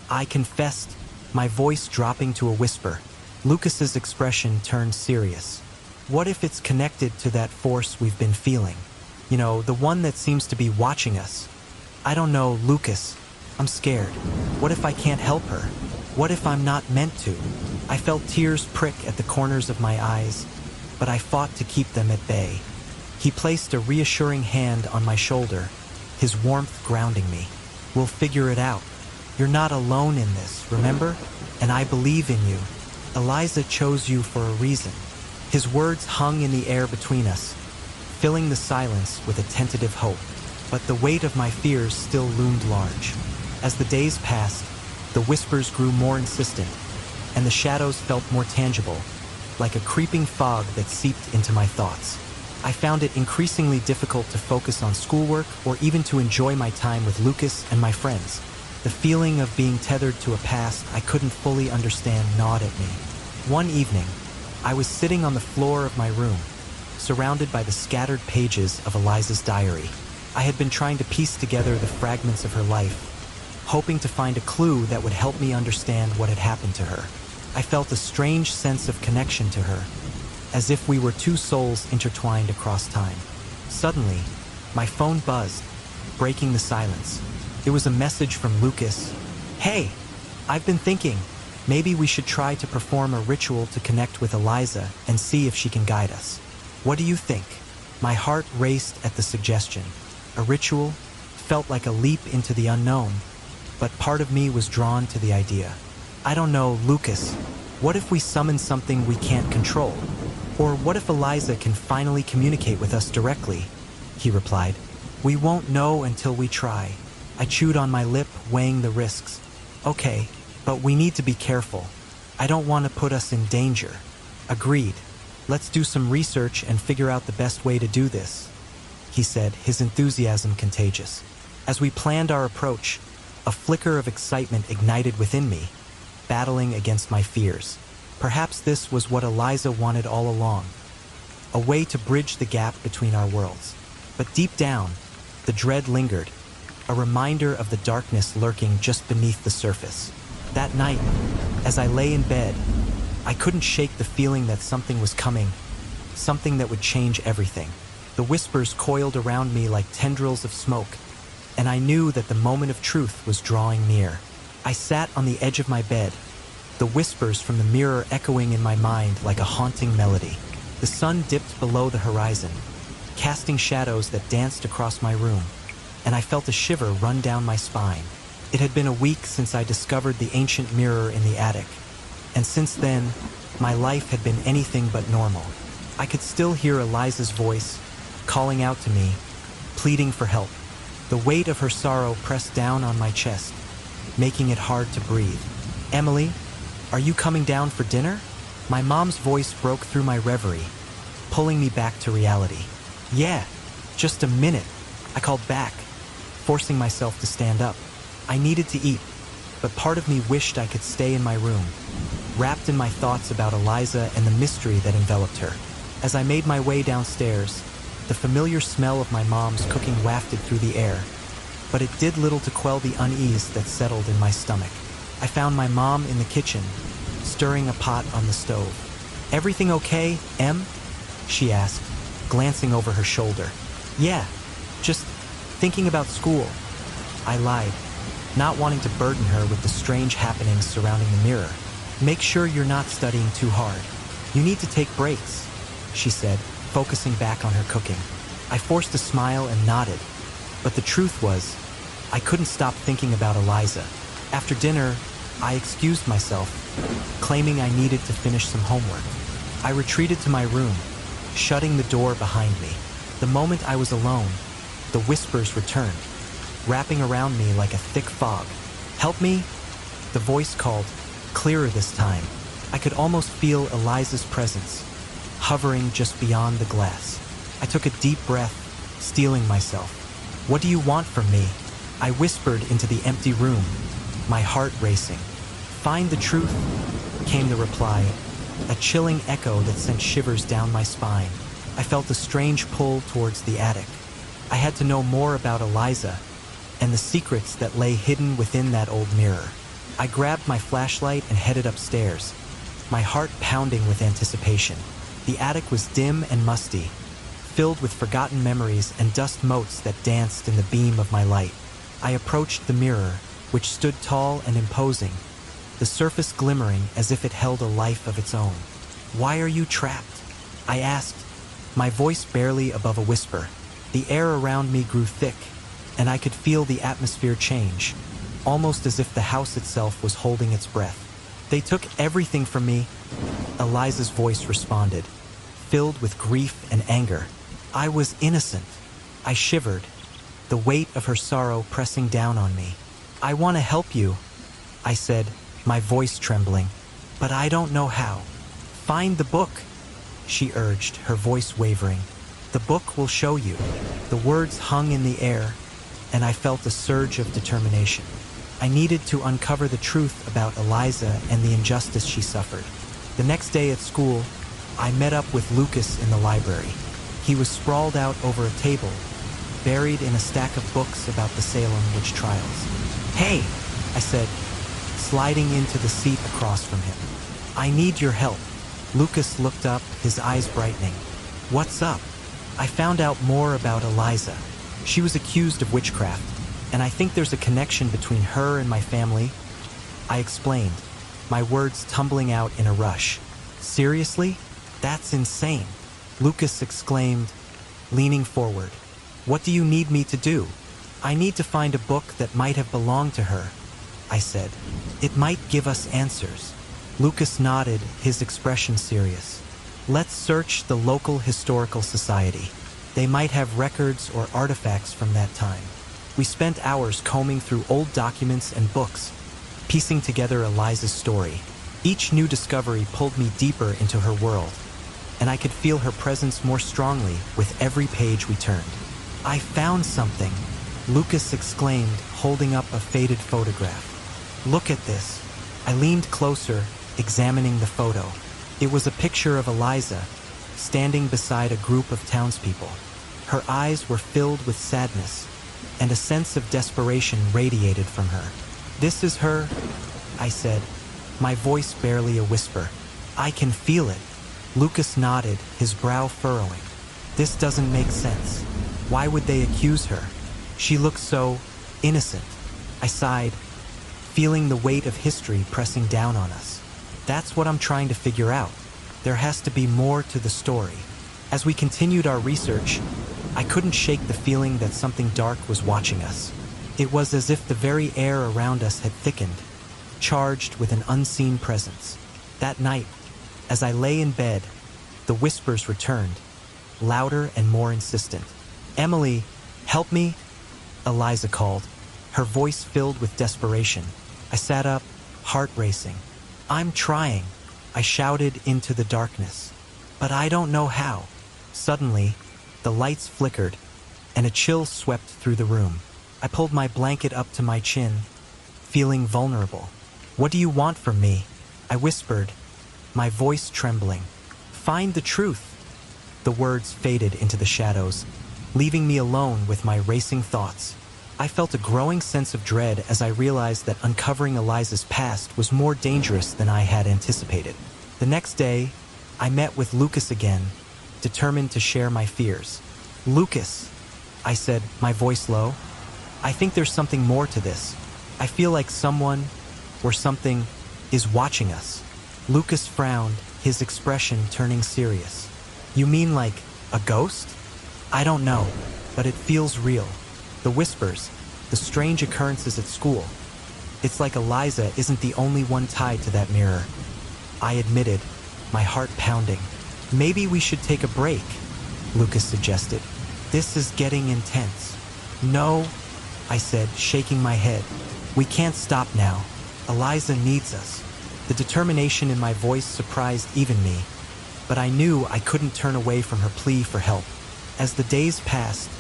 I confessed, my voice dropping to a whisper. Lucas's expression turned serious. "What if it's connected to that force we've been feeling? You know, the one that seems to be watching us." "I don't know, Lucas. I'm scared. What if I can't help her? What if I'm not meant to?" I felt tears prick at the corners of my eyes, but I fought to keep them at bay. He placed a reassuring hand on my shoulder, his warmth grounding me. "We'll figure it out. You're not alone in this, remember? And I believe in you. Eliza chose you for a reason." His words hung in the air between us, filling the silence with a tentative hope. But the weight of my fears still loomed large. As the days passed, the whispers grew more insistent, and the shadows felt more tangible, like a creeping fog that seeped into my thoughts. I found it increasingly difficult to focus on schoolwork or even to enjoy my time with Lucas and my friends. The feeling of being tethered to a past I couldn't fully understand gnawed at me. One evening, I was sitting on the floor of my room, surrounded by the scattered pages of Eliza's diary. I had been trying to piece together the fragments of her life, hoping to find a clue that would help me understand what had happened to her. I felt a strange sense of connection to her, as if we were two souls intertwined across time. Suddenly, my phone buzzed, breaking the silence. It was a message from Lucas. "Hey, I've been thinking, maybe we should try to perform a ritual to connect with Eliza and see if she can guide us. What do you think?" My heart raced at the suggestion. A ritual felt like a leap into the unknown, but part of me was drawn to the idea. "I don't know, Lucas. What if we summon something we can't control? Or what if Eliza can finally communicate with us directly?" he replied. "We won't know until we try." I chewed on my lip, weighing the risks. "Okay, but we need to be careful. I don't want to put us in danger." "Agreed. Let's do some research and figure out the best way to do this," he said, his enthusiasm contagious. As we planned our approach, a flicker of excitement ignited within me, battling against my fears. Perhaps this was what Eliza wanted all along, a way to bridge the gap between our worlds. But deep down, the dread lingered, a reminder of the darkness lurking just beneath the surface. That night, as I lay in bed, I couldn't shake the feeling that something was coming, something that would change everything. The whispers coiled around me like tendrils of smoke, and I knew that the moment of truth was drawing near. I sat on the edge of my bed, the whispers from the mirror echoing in my mind like a haunting melody. The sun dipped below the horizon, casting shadows that danced across my room, and I felt a shiver run down my spine. It had been a week since I discovered the ancient mirror in the attic, and since then, my life had been anything but normal. I could still hear Eliza's voice, calling out to me, pleading for help. The weight of her sorrow pressed down on my chest, making it hard to breathe. "Emily, are you coming down for dinner?" My mom's voice broke through my reverie, pulling me back to reality. "Yeah, just a minute," I called back, forcing myself to stand up. I needed to eat, but part of me wished I could stay in my room, wrapped in my thoughts about Eliza and the mystery that enveloped her. As I made my way downstairs, the familiar smell of my mom's cooking wafted through the air, but it did little to quell the unease that settled in my stomach. I found my mom in the kitchen, stirring a pot on the stove. "Everything okay, Em?" she asked, glancing over her shoulder. "Yeah, just thinking about school," I lied, not wanting to burden her with the strange happenings surrounding the mirror. "Make sure you're not studying too hard. You need to take breaks," she said, focusing back on her cooking. I forced a smile and nodded, but the truth was, I couldn't stop thinking about Eliza. After dinner, I excused myself, claiming I needed to finish some homework. I retreated to my room, shutting the door behind me. The moment I was alone, the whispers returned, wrapping around me like a thick fog. "Help me?" The voice called, clearer this time. I could almost feel Eliza's presence, hovering just beyond the glass. I took a deep breath, steeling myself. "What do you want from me?" I whispered into the empty room, my heart racing. "Find the truth," came the reply, a chilling echo that sent shivers down my spine. I felt a strange pull towards the attic. I had to know more about Eliza and the secrets that lay hidden within that old mirror. I grabbed my flashlight and headed upstairs, my heart pounding with anticipation. The attic was dim and musty, filled with forgotten memories and dust motes that danced in the beam of my light. I approached the mirror, which stood tall and imposing, the surface glimmering as if it held a life of its own. "Why are you trapped?" I asked, my voice barely above a whisper. The air around me grew thick, and I could feel the atmosphere change, almost as if the house itself was holding its breath. "They took everything from me," Eliza's voice responded, filled with grief and anger. "I was innocent." I shivered, the weight of her sorrow pressing down on me. "I want to help you," I said, my voice trembling, "but I don't know how." "Find the book," she urged, her voice wavering. "The book will show you." The words hung in the air, and I felt a surge of determination. I needed to uncover the truth about Eliza and the injustice she suffered. The next day at school, I met up with Lucas in the library. He was sprawled out over a table, buried in a stack of books about the Salem witch trials. "Hey," I said, sliding into the seat across from him. "I need your help." Lucas looked up, his eyes brightening. "What's up?" I found out more about Eliza. She was accused of witchcraft, and I think there's a connection between her and my family. I explained, my words tumbling out in a rush. "Seriously? That's insane," Lucas exclaimed, leaning forward. "What do you need me to do?" "I need to find a book that might have belonged to her," I said. "It might give us answers." Lucas nodded, his expression serious. "Let's search the local historical society. They might have records or artifacts from that time." We spent hours combing through old documents and books, piecing together Eliza's story. Each new discovery pulled me deeper into her world, and I could feel her presence more strongly with every page we turned. I found something, Lucas exclaimed, holding up a faded photograph. Look at this. I leaned closer, examining the photo. It was a picture of Eliza, standing beside a group of townspeople. Her eyes were filled with sadness, and a sense of desperation radiated from her. This is her, I said, my voice barely a whisper. I can feel it. Lucas nodded, his brow furrowing. This doesn't make sense. Why would they accuse her? She looks so innocent. I sighed, feeling the weight of history pressing down on us. That's what I'm trying to figure out. There has to be more to the story. As we continued our research, I couldn't shake the feeling that something dark was watching us. It was as if the very air around us had thickened, charged with an unseen presence. That night, as I lay in bed, the whispers returned, louder and more insistent. Emily, help me, Eliza called, her voice filled with desperation. I sat up, heart racing. I'm trying, I shouted into the darkness. But I don't know how. Suddenly, the lights flickered, and a chill swept through the room. I pulled my blanket up to my chin, feeling vulnerable. What do you want from me? I whispered, my voice trembling. Find the truth. The words faded into the shadows, leaving me alone with my racing thoughts. I felt a growing sense of dread as I realized that uncovering Eliza's past was more dangerous than I had anticipated. The next day, I met with Lucas again, determined to share my fears. Lucas, I said, my voice low, I think there's something more to this. I feel like someone or something is watching us. Lucas frowned, his expression turning serious. You mean like a ghost? I don't know, but it feels real. The whispers, the strange occurrences at school. It's like Eliza isn't the only one tied to that mirror. I admitted, my heart pounding. Maybe we should take a break, Lucas suggested. This is getting intense. No, I said, shaking my head. We can't stop now. Eliza needs us. The determination in my voice surprised even me, but I knew I couldn't turn away from her plea for help. As the days passed,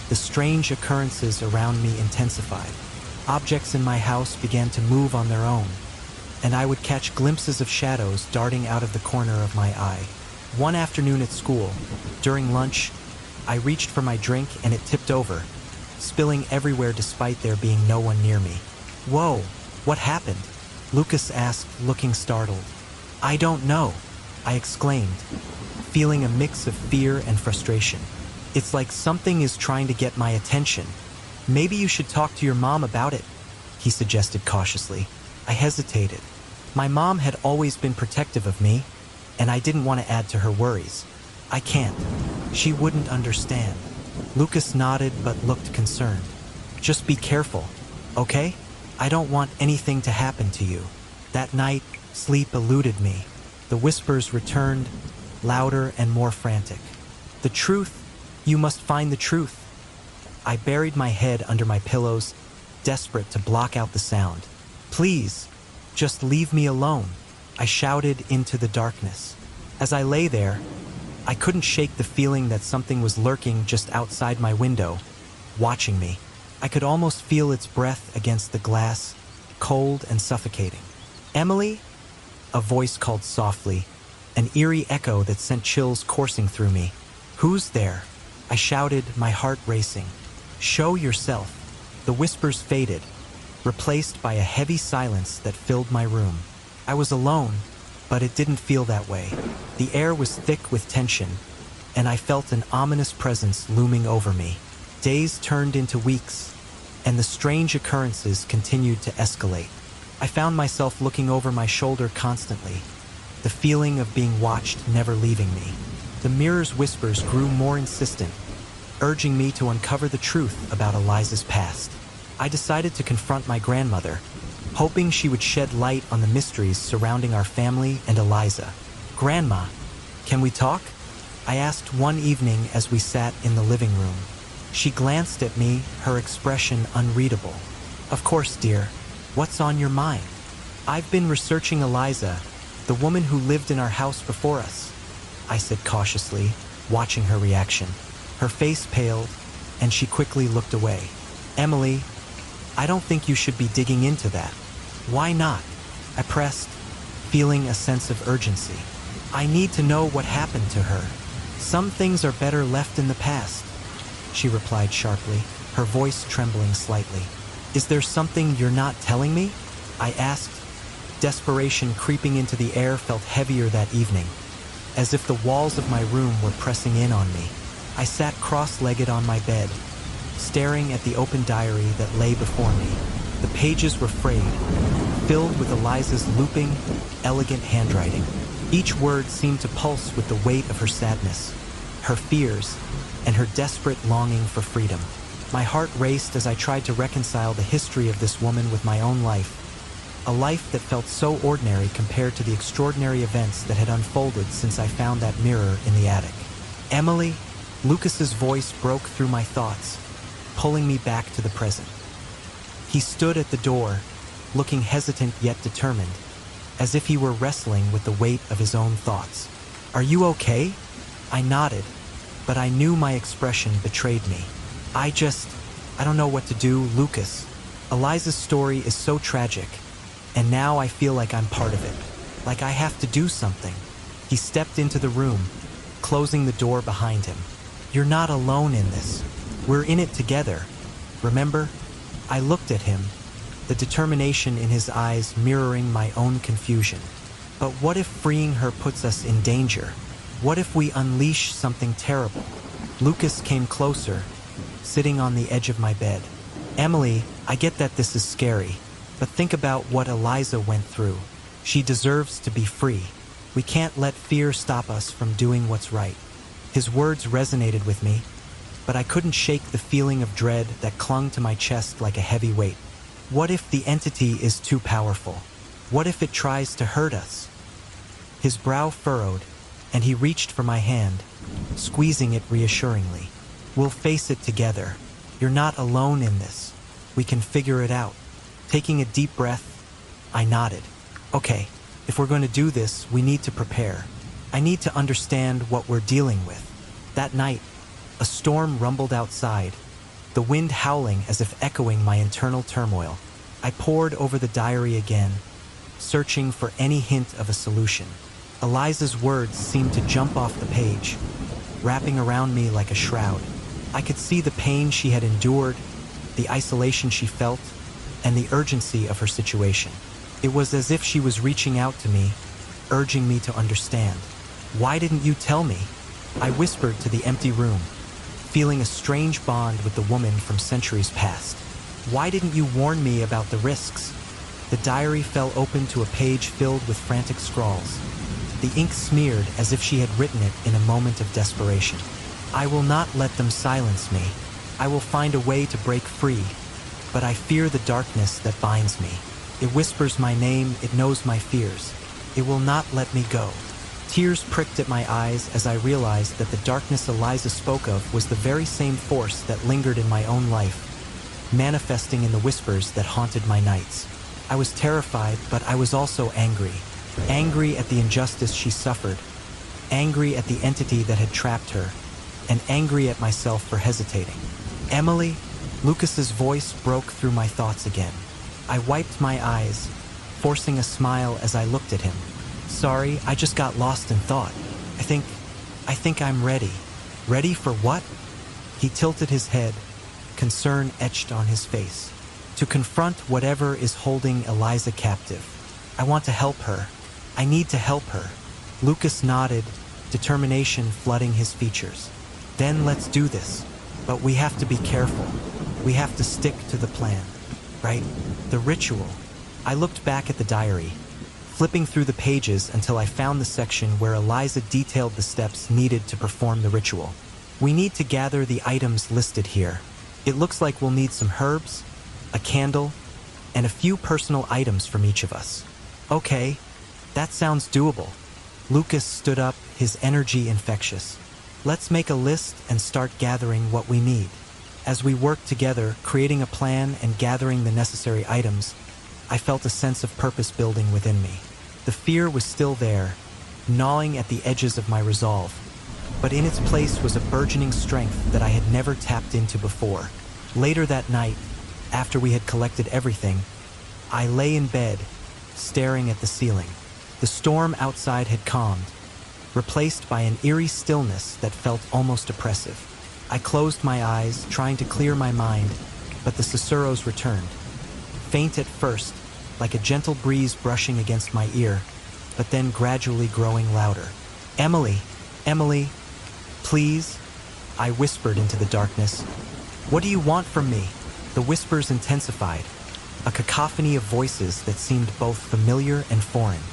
the strange occurrences around me intensified. Objects in my house began to move on their own, and I would catch glimpses of shadows darting out of the corner of my eye. One afternoon at school, during lunch, I reached for my drink and it tipped over, spilling everywhere despite there being no one near me. Whoa, what happened? Lucas asked, looking startled. I don't know, I exclaimed, feeling a mix of fear and frustration. It's like something is trying to get my attention. Maybe you should talk to your mom about it, he suggested cautiously. I hesitated. My mom had always been protective of me, and I didn't want to add to her worries. I can't. She wouldn't understand. Lucas nodded but looked concerned. Just be careful, okay? I don't want anything to happen to you. That night, sleep eluded me. The whispers returned, louder and more frantic. The truth, you must find the truth. I buried my head under my pillows, desperate to block out the sound. Please, just leave me alone, I shouted into the darkness. As I lay there, I couldn't shake the feeling that something was lurking just outside my window, watching me. I could almost feel its breath against the glass, cold and suffocating. Emily? A voice called softly, an eerie echo that sent chills coursing through me. Who's there? I shouted, my heart racing. Show yourself. The whispers faded, replaced by a heavy silence that filled my room. I was alone, but it didn't feel that way. The air was thick with tension, and I felt an ominous presence looming over me. Days turned into weeks, and the strange occurrences continued to escalate. I found myself looking over my shoulder constantly, the feeling of being watched never leaving me. The mirror's whispers grew more insistent, urging me to uncover the truth about Eliza's past. I decided to confront my grandmother, hoping she would shed light on the mysteries surrounding our family and Eliza. Grandma, can we talk? I asked one evening as we sat in the living room. She glanced at me, her expression unreadable. Of course, dear. What's on your mind? I've been researching Eliza, the woman who lived in our house before us, I said cautiously, watching her reaction. Her face paled, and she quickly looked away. Emily, I don't think you should be digging into that. Why not? I pressed, feeling a sense of urgency. I need to know what happened to her. Some things are better left in the past, she replied sharply, her voice trembling slightly. Is there something you're not telling me? I asked. Desperation creeping into the air felt heavier that evening, as if the walls of my room were pressing in on me. I sat cross-legged on my bed, staring at the open diary that lay before me. The pages were frayed, filled with Eliza's looping, elegant handwriting. Each word seemed to pulse with the weight of her sadness, her fears, and her desperate longing for freedom. My heart raced as I tried to reconcile the history of this woman with my own life, a life that felt so ordinary compared to the extraordinary events that had unfolded since I found that mirror in the attic. Emily, Lucas's voice broke through my thoughts, pulling me back to the present. He stood at the door, looking hesitant yet determined, as if he were wrestling with the weight of his own thoughts. Are you okay? I nodded, but I knew my expression betrayed me. I don't know what to do, Lucas. Eliza's story is so tragic, and now I feel like I'm part of it, like I have to do something. He stepped into the room, closing the door behind him. You're not alone in this. We're in it together. Remember? I looked at him, the determination in his eyes mirroring my own confusion. But what if freeing her puts us in danger? What if we unleash something terrible? Lucas came closer, sitting on the edge of my bed. Emily, I get that this is scary, but think about what Eliza went through. She deserves to be free. We can't let fear stop us from doing what's right. His words resonated with me, but I couldn't shake the feeling of dread that clung to my chest like a heavy weight. What if the entity is too powerful? What if it tries to hurt us? His brow furrowed, and he reached for my hand, squeezing it reassuringly. We'll face it together. You're not alone in this. We can figure it out. Taking a deep breath, I nodded. Okay, if we're going to do this, we need to prepare. I need to understand what we're dealing with. That night, a storm rumbled outside, the wind howling as if echoing my internal turmoil. I pored over the diary again, searching for any hint of a solution. Eliza's words seemed to jump off the page, wrapping around me like a shroud. I could see the pain she had endured, the isolation she felt, and the urgency of her situation. It was as if she was reaching out to me, urging me to understand. Why didn't you tell me? I whispered to the empty room, feeling a strange bond with the woman from centuries past. Why didn't you warn me about the risks? The diary fell open to a page filled with frantic scrawls. The ink smeared as if she had written it in a moment of desperation. I will not let them silence me. I will find a way to break free, but I fear the darkness that binds me. It whispers my name, it knows my fears. It will not let me go. Tears pricked at my eyes as I realized that the darkness Eliza spoke of was the very same force that lingered in my own life, manifesting in the whispers that haunted my nights. I was terrified, but I was also angry. Angry at the injustice she suffered, angry at the entity that had trapped her, and angry at myself for hesitating. Emily, Lucas's voice broke through my thoughts again. I wiped my eyes, forcing a smile as I looked at him. Sorry, I just got lost in thought. I think I'm ready. Ready for what? He tilted his head, concern etched on his face. To confront whatever is holding Eliza captive. I want to help her. I need to help her. Lucas nodded, determination flooding his features. Then let's do this. But we have to be careful. We have to stick to the plan. Right? The ritual. I looked back at the diary, flipping through the pages until I found the section where Eliza detailed the steps needed to perform the ritual. We need to gather the items listed here. It looks like we'll need some herbs, a candle, and a few personal items from each of us. Okay, that sounds doable. Lucas stood up, his energy infectious. Let's make a list and start gathering what we need. As we worked together, creating a plan and gathering the necessary items, I felt a sense of purpose building within me. The fear was still there, gnawing at the edges of my resolve, but in its place was a burgeoning strength that I had never tapped into before. Later that night, after we had collected everything, I lay in bed, staring at the ceiling. The storm outside had calmed, replaced by an eerie stillness that felt almost oppressive. I closed my eyes, trying to clear my mind, but the susurros returned. Faint at first, like a gentle breeze brushing against my ear, but then gradually growing louder. "Emily, Emily, please," I whispered into the darkness. "What do you want from me?" The whispers intensified, a cacophony of voices that seemed both familiar and foreign.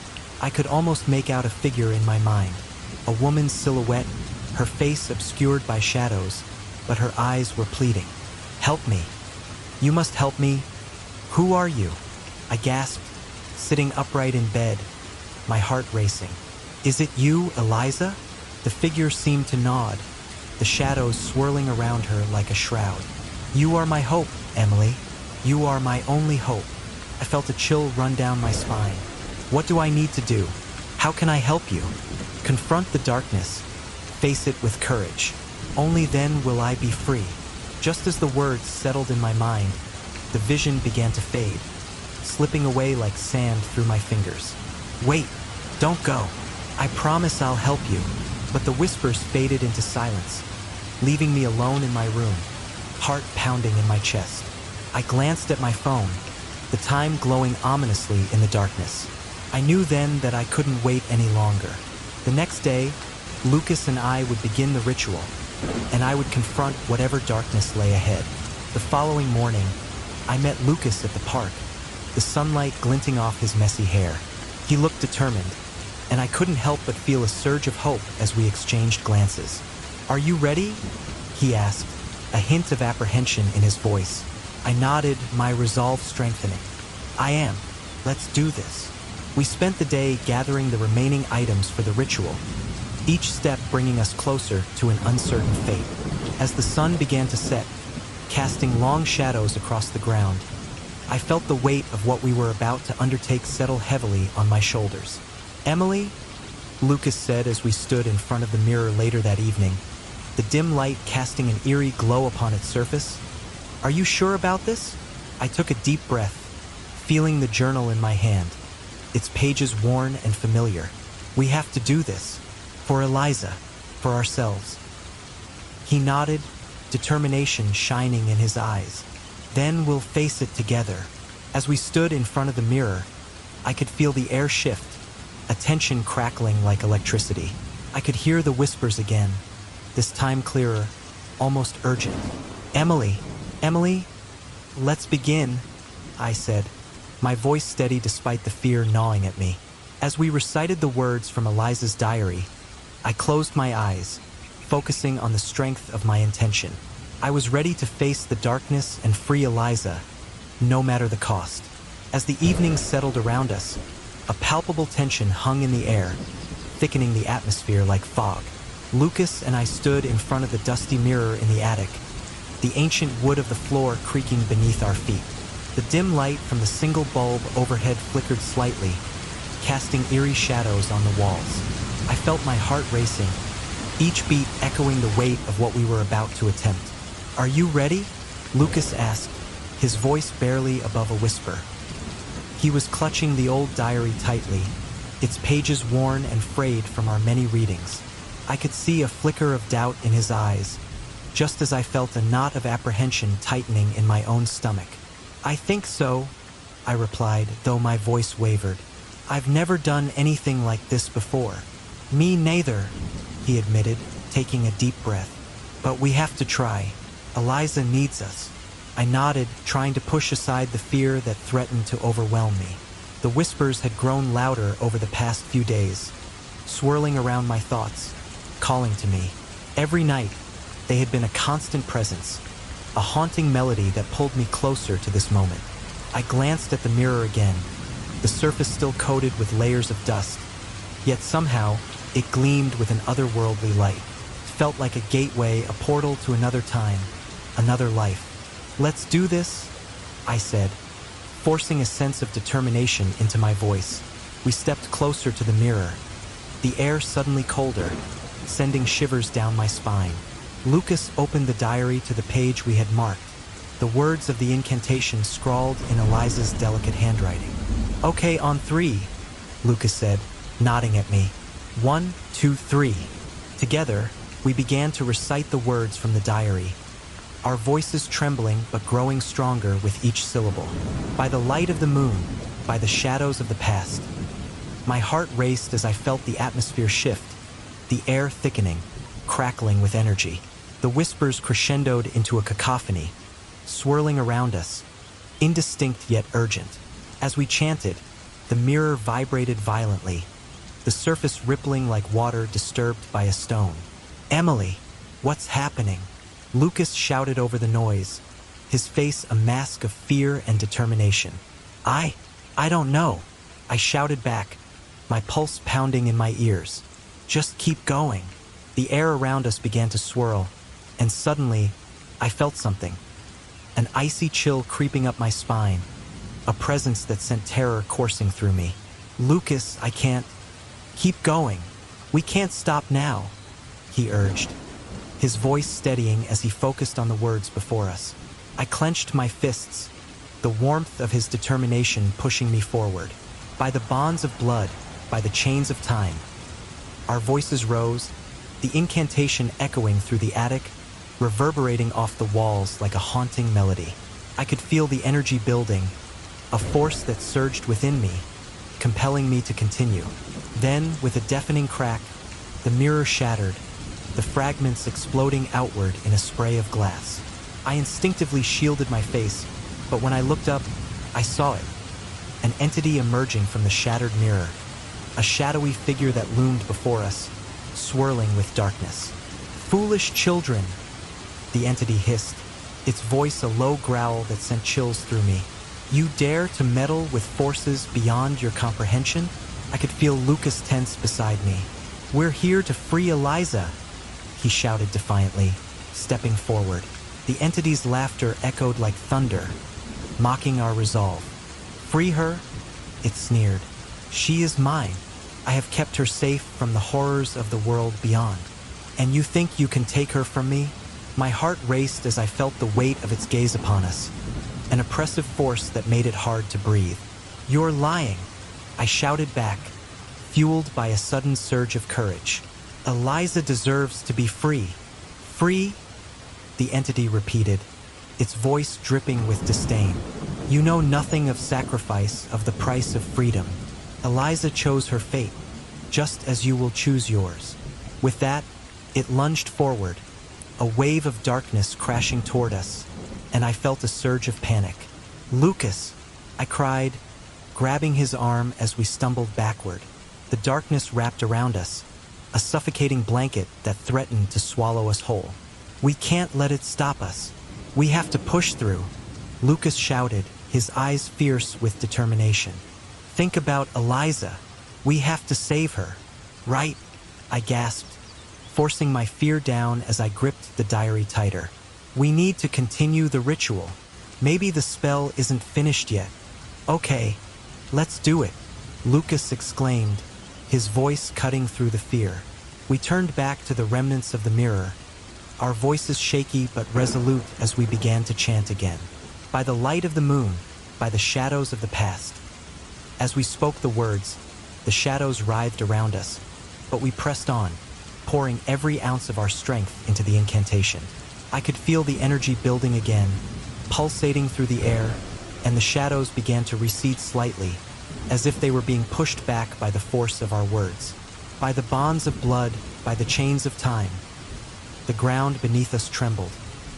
I could almost make out a figure in my mind, a woman's silhouette, her face obscured by shadows, but her eyes were pleading. "Help me. You must help me. Who are you?" I gasped, sitting upright in bed, my heart racing. "Is it you, Eliza?" The figure seemed to nod, the shadows swirling around her like a shroud. "You are my hope, Emily. You are my only hope." I felt a chill run down my spine. "What do I need to do? How can I help you?" "Confront the darkness. Face it with courage. Only then will I be free." Just as the words settled in my mind, the vision began to fade, slipping away like sand through my fingers. "Wait, don't go. I promise I'll help you." But the whispers faded into silence, leaving me alone in my room, heart pounding in my chest. I glanced at my phone, the time glowing ominously in the darkness. I knew then that I couldn't wait any longer. The next day, Lucas and I would begin the ritual, and I would confront whatever darkness lay ahead. The following morning, I met Lucas at the park, the sunlight glinting off his messy hair. He looked determined, and I couldn't help but feel a surge of hope as we exchanged glances. "Are you ready?" he asked, a hint of apprehension in his voice. I nodded, my resolve strengthening. "I am. Let's do this." We spent the day gathering the remaining items for the ritual, each step bringing us closer to an uncertain fate. As the sun began to set, casting long shadows across the ground, I felt the weight of what we were about to undertake settle heavily on my shoulders. "Emily," Lucas said as we stood in front of the mirror later that evening, the dim light casting an eerie glow upon its surface, "are you sure about this?" I took a deep breath, feeling the journal in my hand, its pages worn and familiar. "We have to do this. For Eliza. For ourselves." He nodded, determination shining in his eyes. "Then we'll face it together." As we stood in front of the mirror, I could feel the air shift, a tension crackling like electricity. I could hear the whispers again, this time clearer, almost urgent. "Emily, Emily, let's begin," I said, my voice steady despite the fear gnawing at me. As we recited the words from Eliza's diary, I closed my eyes, focusing on the strength of my intention. I was ready to face the darkness and free Eliza, no matter the cost. As the evening settled around us, a palpable tension hung in the air, thickening the atmosphere like fog. Lucas and I stood in front of the dusty mirror in the attic, the ancient wood of the floor creaking beneath our feet. The dim light from the single bulb overhead flickered slightly, casting eerie shadows on the walls. I felt my heart racing, each beat echoing the weight of what we were about to attempt. "Are you ready?" Lucas asked, his voice barely above a whisper. He was clutching the old diary tightly, its pages worn and frayed from our many readings. I could see a flicker of doubt in his eyes, just as I felt a knot of apprehension tightening in my own stomach. "I think so," I replied, though my voice wavered. "I've never done anything like this before." "Me neither," he admitted, taking a deep breath. "But we have to try. Eliza needs us." I nodded, trying to push aside the fear that threatened to overwhelm me. The whispers had grown louder over the past few days, swirling around my thoughts, calling to me. Every night, they had been a constant presence, a haunting melody that pulled me closer to this moment. I glanced at the mirror again, the surface still coated with layers of dust, yet somehow it gleamed with an otherworldly light. It felt like a gateway, a portal to another time, another life. "Let's do this," I said, forcing a sense of determination into my voice. We stepped closer to the mirror, the air suddenly colder, sending shivers down my spine. Lucas opened the diary to the page we had marked, the words of the incantation scrawled in Eliza's delicate handwriting. "Okay, on 3, Lucas said, nodding at me. 1, 2, 3. Together, we began to recite the words from the diary, our voices trembling but growing stronger with each syllable. By the light of the moon, by the shadows of the past. My heart raced as I felt the atmosphere shift, the air thickening, crackling with energy. The whispers crescendoed into a cacophony, swirling around us, indistinct yet urgent. As we chanted, the mirror vibrated violently, the surface rippling like water disturbed by a stone. "Emily, what's happening?" Lucas shouted over the noise, his face a mask of fear and determination. I don't know," I shouted back, my pulse pounding in my ears. "Just keep going." The air around us began to swirl, and suddenly, I felt something. An icy chill creeping up my spine, a presence that sent terror coursing through me. "Lucas, I can't. Keep going. We can't stop now," he urged, his voice steadying as he focused on the words before us. I clenched my fists, the warmth of his determination pushing me forward. By the bonds of blood, by the chains of time. Our voices rose, the incantation echoing through the attic, reverberating off the walls like a haunting melody. I could feel the energy building, a force that surged within me, compelling me to continue. Then, with a deafening crack, the mirror shattered, the fragments exploding outward in a spray of glass. I instinctively shielded my face, but when I looked up, I saw it. An entity emerging from the shattered mirror, a shadowy figure that loomed before us, swirling with darkness. "Foolish children," the entity hissed, its voice a low growl that sent chills through me. "You dare to meddle with forces beyond your comprehension?" I could feel Lucas tense beside me. "We're here to free Eliza," he shouted defiantly, stepping forward. The entity's laughter echoed like thunder, mocking our resolve. "Free her?" it sneered. "She is mine. I have kept her safe from the horrors of the world beyond. And you think you can take her from me?" My heart raced as I felt the weight of its gaze upon us, an oppressive force that made it hard to breathe. "You're lying," I shouted back, fueled by a sudden surge of courage. "Eliza deserves to be free." "Free?" the entity repeated, its voice dripping with disdain. "You know nothing of sacrifice, of the price of freedom. Eliza chose her fate, just as you will choose yours." With that, it lunged forward, a wave of darkness crashing toward us, and I felt a surge of panic. "Lucas!" I cried, grabbing his arm as we stumbled backward. The darkness wrapped around us, a suffocating blanket that threatened to swallow us whole. "We can't let it stop us. We have to push through," Lucas shouted, his eyes fierce with determination. "Think about Eliza. We have to save her." "Right," I gasped, forcing my fear down as I gripped the diary tighter. "We need to continue the ritual. Maybe the spell isn't finished yet." "Okay, let's do it," Lucas exclaimed, his voice cutting through the fear. We turned back to the remnants of the mirror, our voices shaky but resolute as we began to chant again. "By the light of the moon, by the shadows of the past." As we spoke the words, the shadows writhed around us, but we pressed on, pouring every ounce of our strength into the incantation. I could feel the energy building again, pulsating through the air, and the shadows began to recede slightly, as if they were being pushed back by the force of our words. By the bonds of blood, by the chains of time. The ground beneath us trembled,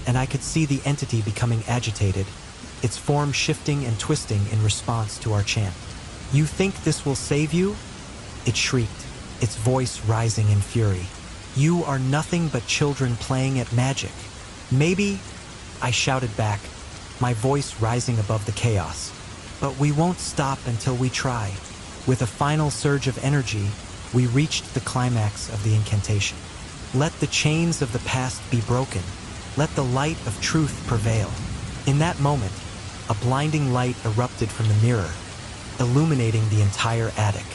and I could see the entity becoming agitated, its form shifting and twisting in response to our chant. "You think this will save you?" it shrieked, its voice rising in fury. "You are nothing but children playing at magic." "Maybe," I shouted back, my voice rising above the chaos. "But we won't stop until we try." With a final surge of energy, we reached the climax of the incantation. "Let the chains of the past be broken. Let the light of truth prevail." In that moment, a blinding light erupted from the mirror, illuminating the entire attic.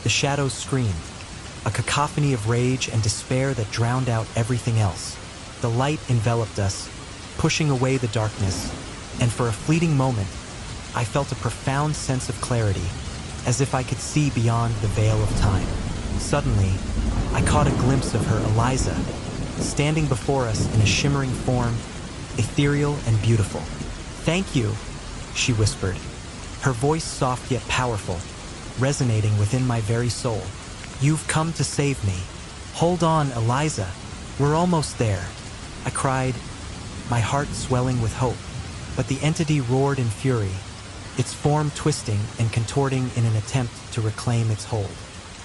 The shadows screamed, a cacophony of rage and despair that drowned out everything else. The light enveloped us, pushing away the darkness, and for a fleeting moment, I felt a profound sense of clarity, as if I could see beyond the veil of time. Suddenly, I caught a glimpse of her, Eliza, standing before us in a shimmering form, ethereal and beautiful. "Thank you," she whispered, her voice soft yet powerful, resonating within my very soul. "You've come to save me. Hold on, Eliza. We're almost there," I cried, my heart swelling with hope. But the entity roared in fury, its form twisting and contorting in an attempt to reclaim its hold.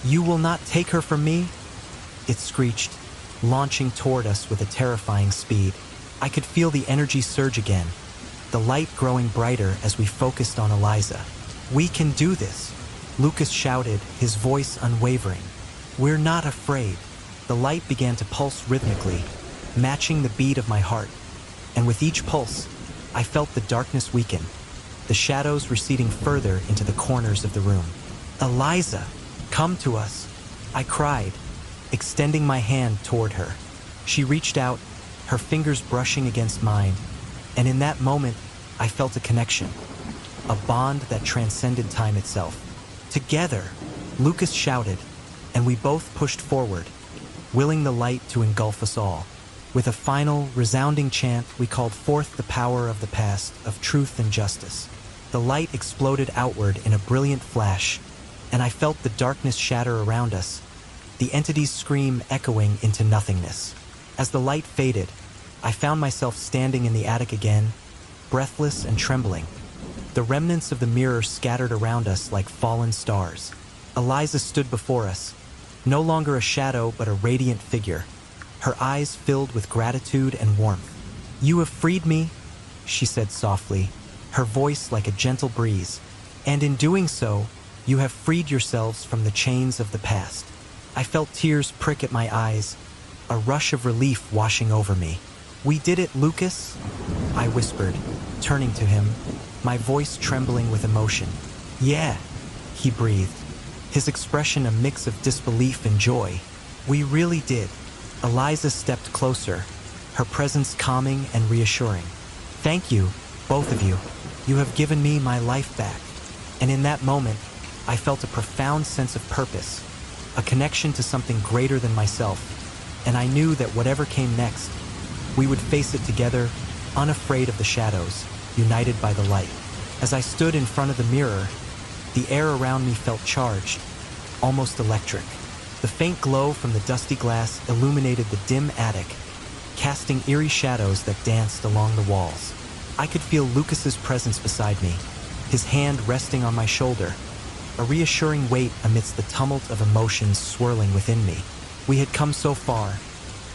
"You will not take her from me?" it screeched, launching toward us with a terrifying speed. I could feel the energy surge again, the light growing brighter as we focused on Eliza. "We can do this," Lucas shouted, his voice unwavering. "We're not afraid." The light began to pulse rhythmically, matching the beat of my heart, and with each pulse, I felt the darkness weaken, the shadows receding further into the corners of the room. "Eliza, come to us," I cried, extending my hand toward her. She reached out, her fingers brushing against mine, and in that moment, I felt a connection, a bond that transcended time itself. "Together," Lucas shouted, and we both pushed forward, willing the light to engulf us all. With a final, resounding chant, we called forth the power of the past, of truth and justice. The light exploded outward in a brilliant flash, and I felt the darkness shatter around us, the entity's scream echoing into nothingness. As the light faded, I found myself standing in the attic again, breathless and trembling, the remnants of the mirror scattered around us like fallen stars. Eliza stood before us, no longer a shadow but a radiant figure, her eyes filled with gratitude and warmth. "You have freed me," she said softly, her voice like a gentle breeze, "and in doing so, you have freed yourselves from the chains of the past." I felt tears prick at my eyes, a rush of relief washing over me. "We did it, Lucas," I whispered, turning to him, my voice trembling with emotion. "Yeah," he breathed, his expression a mix of disbelief and joy. "We really did." Eliza stepped closer, her presence calming and reassuring. "Thank you, both of you. You have given me my life back." And in that moment, I felt a profound sense of purpose, a connection to something greater than myself, and I knew that whatever came next, we would face it together, unafraid of the shadows, united by the light. As I stood in front of the mirror, the air around me felt charged, almost electric. The faint glow from the dusty glass illuminated the dim attic, casting eerie shadows that danced along the walls. I could feel Lucas's presence beside me, his hand resting on my shoulder, a reassuring weight amidst the tumult of emotions swirling within me. We had come so far,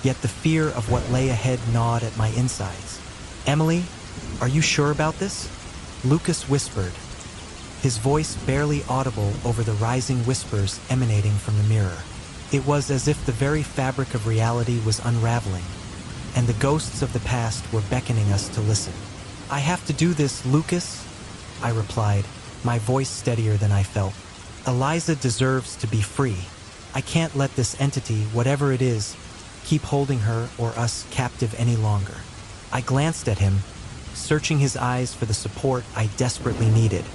yet the fear of what lay ahead gnawed at my insides. "Emily, are you sure about this?" Lucas whispered, his voice barely audible over the rising whispers emanating from the mirror. It was as if the very fabric of reality was unraveling, and the ghosts of the past were beckoning us to listen. "I have to do this, Lucas," I replied, my voice steadier than I felt. "Eliza deserves to be free. I can't let this entity, whatever it is, keep holding her or us captive any longer." I glanced at him, searching his eyes for the support I desperately needed.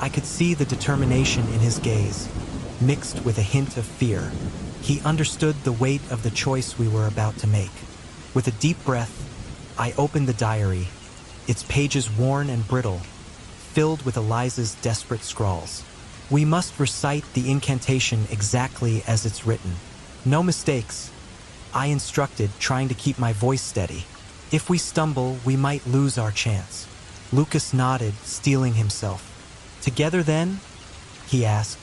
I could see the determination in his gaze, mixed with a hint of fear. He understood the weight of the choice we were about to make. With a deep breath, I opened the diary, its pages worn and brittle, filled with Eliza's desperate scrawls. "We must recite the incantation exactly as it's written. No mistakes," I instructed, trying to keep my voice steady. "If we stumble, we might lose our chance." Lucas nodded, steeling himself. "Together then?" he asked,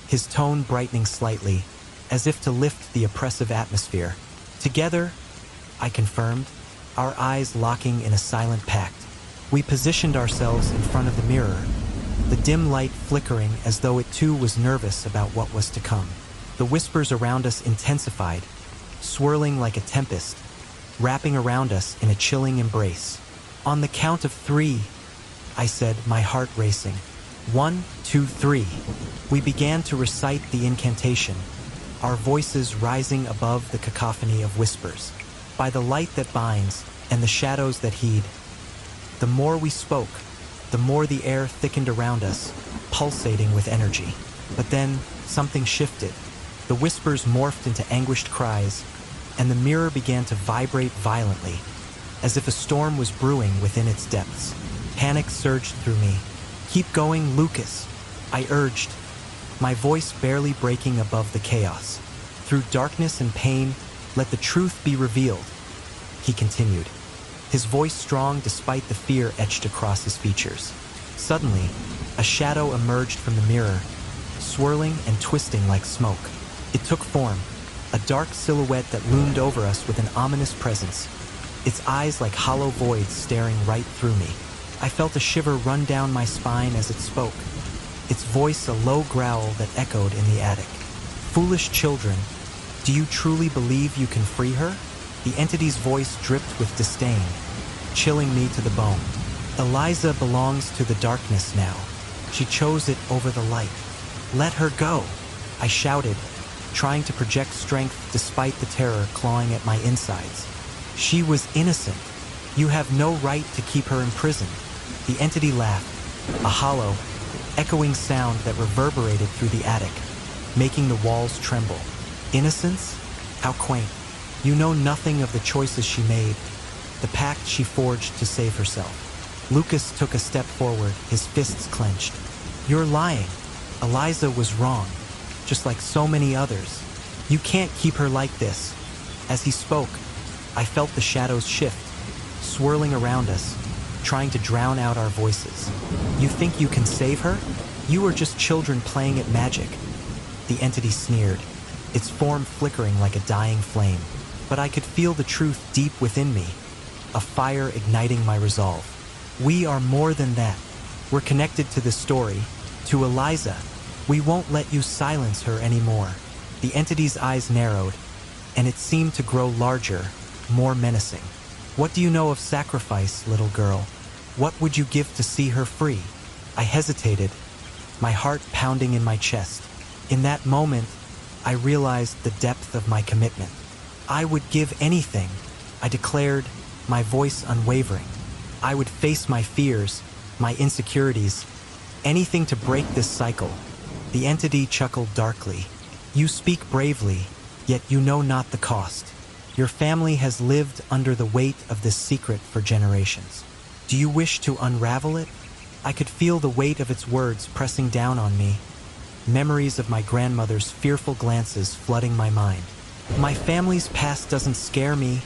his tone brightening slightly, as if to lift the oppressive atmosphere. "Together," I confirmed, our eyes locking in a silent pact. We positioned ourselves in front of the mirror, the dim light flickering as though it too was nervous about what was to come. The whispers around us intensified, swirling like a tempest, wrapping around us in a chilling embrace. "On the count of 3, I said, my heart racing. 1, 2, 3. We began to recite the incantation, our voices rising above the cacophony of whispers. By the light that binds and the shadows that heed, the more we spoke, the more the air thickened around us, pulsating with energy. But then, something shifted. The whispers morphed into anguished cries, and the mirror began to vibrate violently, as if a storm was brewing within its depths. Panic surged through me. "Keep going, Lucas," I urged, my voice barely breaking above the chaos. "Through darkness and pain, let the truth be revealed," he continued, his voice strong despite the fear etched across his features. Suddenly, a shadow emerged from the mirror, swirling and twisting like smoke. It took form, a dark silhouette that loomed over us with an ominous presence, its eyes like hollow voids staring right through me. I felt a shiver run down my spine as it spoke, its voice a low growl that echoed in the attic. "Foolish children, do you truly believe you can free her?" The entity's voice dripped with disdain, chilling me to the bone. "Eliza belongs to the darkness now. She chose it over the light. Let her go," I shouted, trying to project strength despite the terror clawing at my insides. "She was innocent. You have no right to keep her imprisoned." The entity laughed, a hollow, echoing sound that reverberated through the attic, making the walls tremble. "Innocence? How quaint. You know nothing of the choices she made, the pact she forged to save herself." Lucas took a step forward, his fists clenched. "You're lying. Eliza was wrong, just like so many others. You can't keep her like this." As he spoke, I felt the shadows shift, swirling around us, trying to drown out our voices. "You think you can save her? You are just children playing at magic." The entity sneered, its form flickering like a dying flame. But I could feel the truth deep within me, a fire igniting my resolve. "We are more than that. We're connected to this story, to Eliza. We won't let you silence her anymore." The entity's eyes narrowed, and it seemed to grow larger, more menacing. "What do you know of sacrifice, little girl? What would you give to see her free?" I hesitated, my heart pounding in my chest. In that moment, I realized the depth of my commitment. "I would give anything," I declared, my voice unwavering. "I would face my fears, my insecurities, anything to break this cycle." The entity chuckled darkly. "You speak bravely, yet you know not the cost. Your family has lived under the weight of this secret for generations. Do you wish to unravel it?" I could feel the weight of its words pressing down on me, memories of my grandmother's fearful glances flooding my mind. "My family's past doesn't scare me,"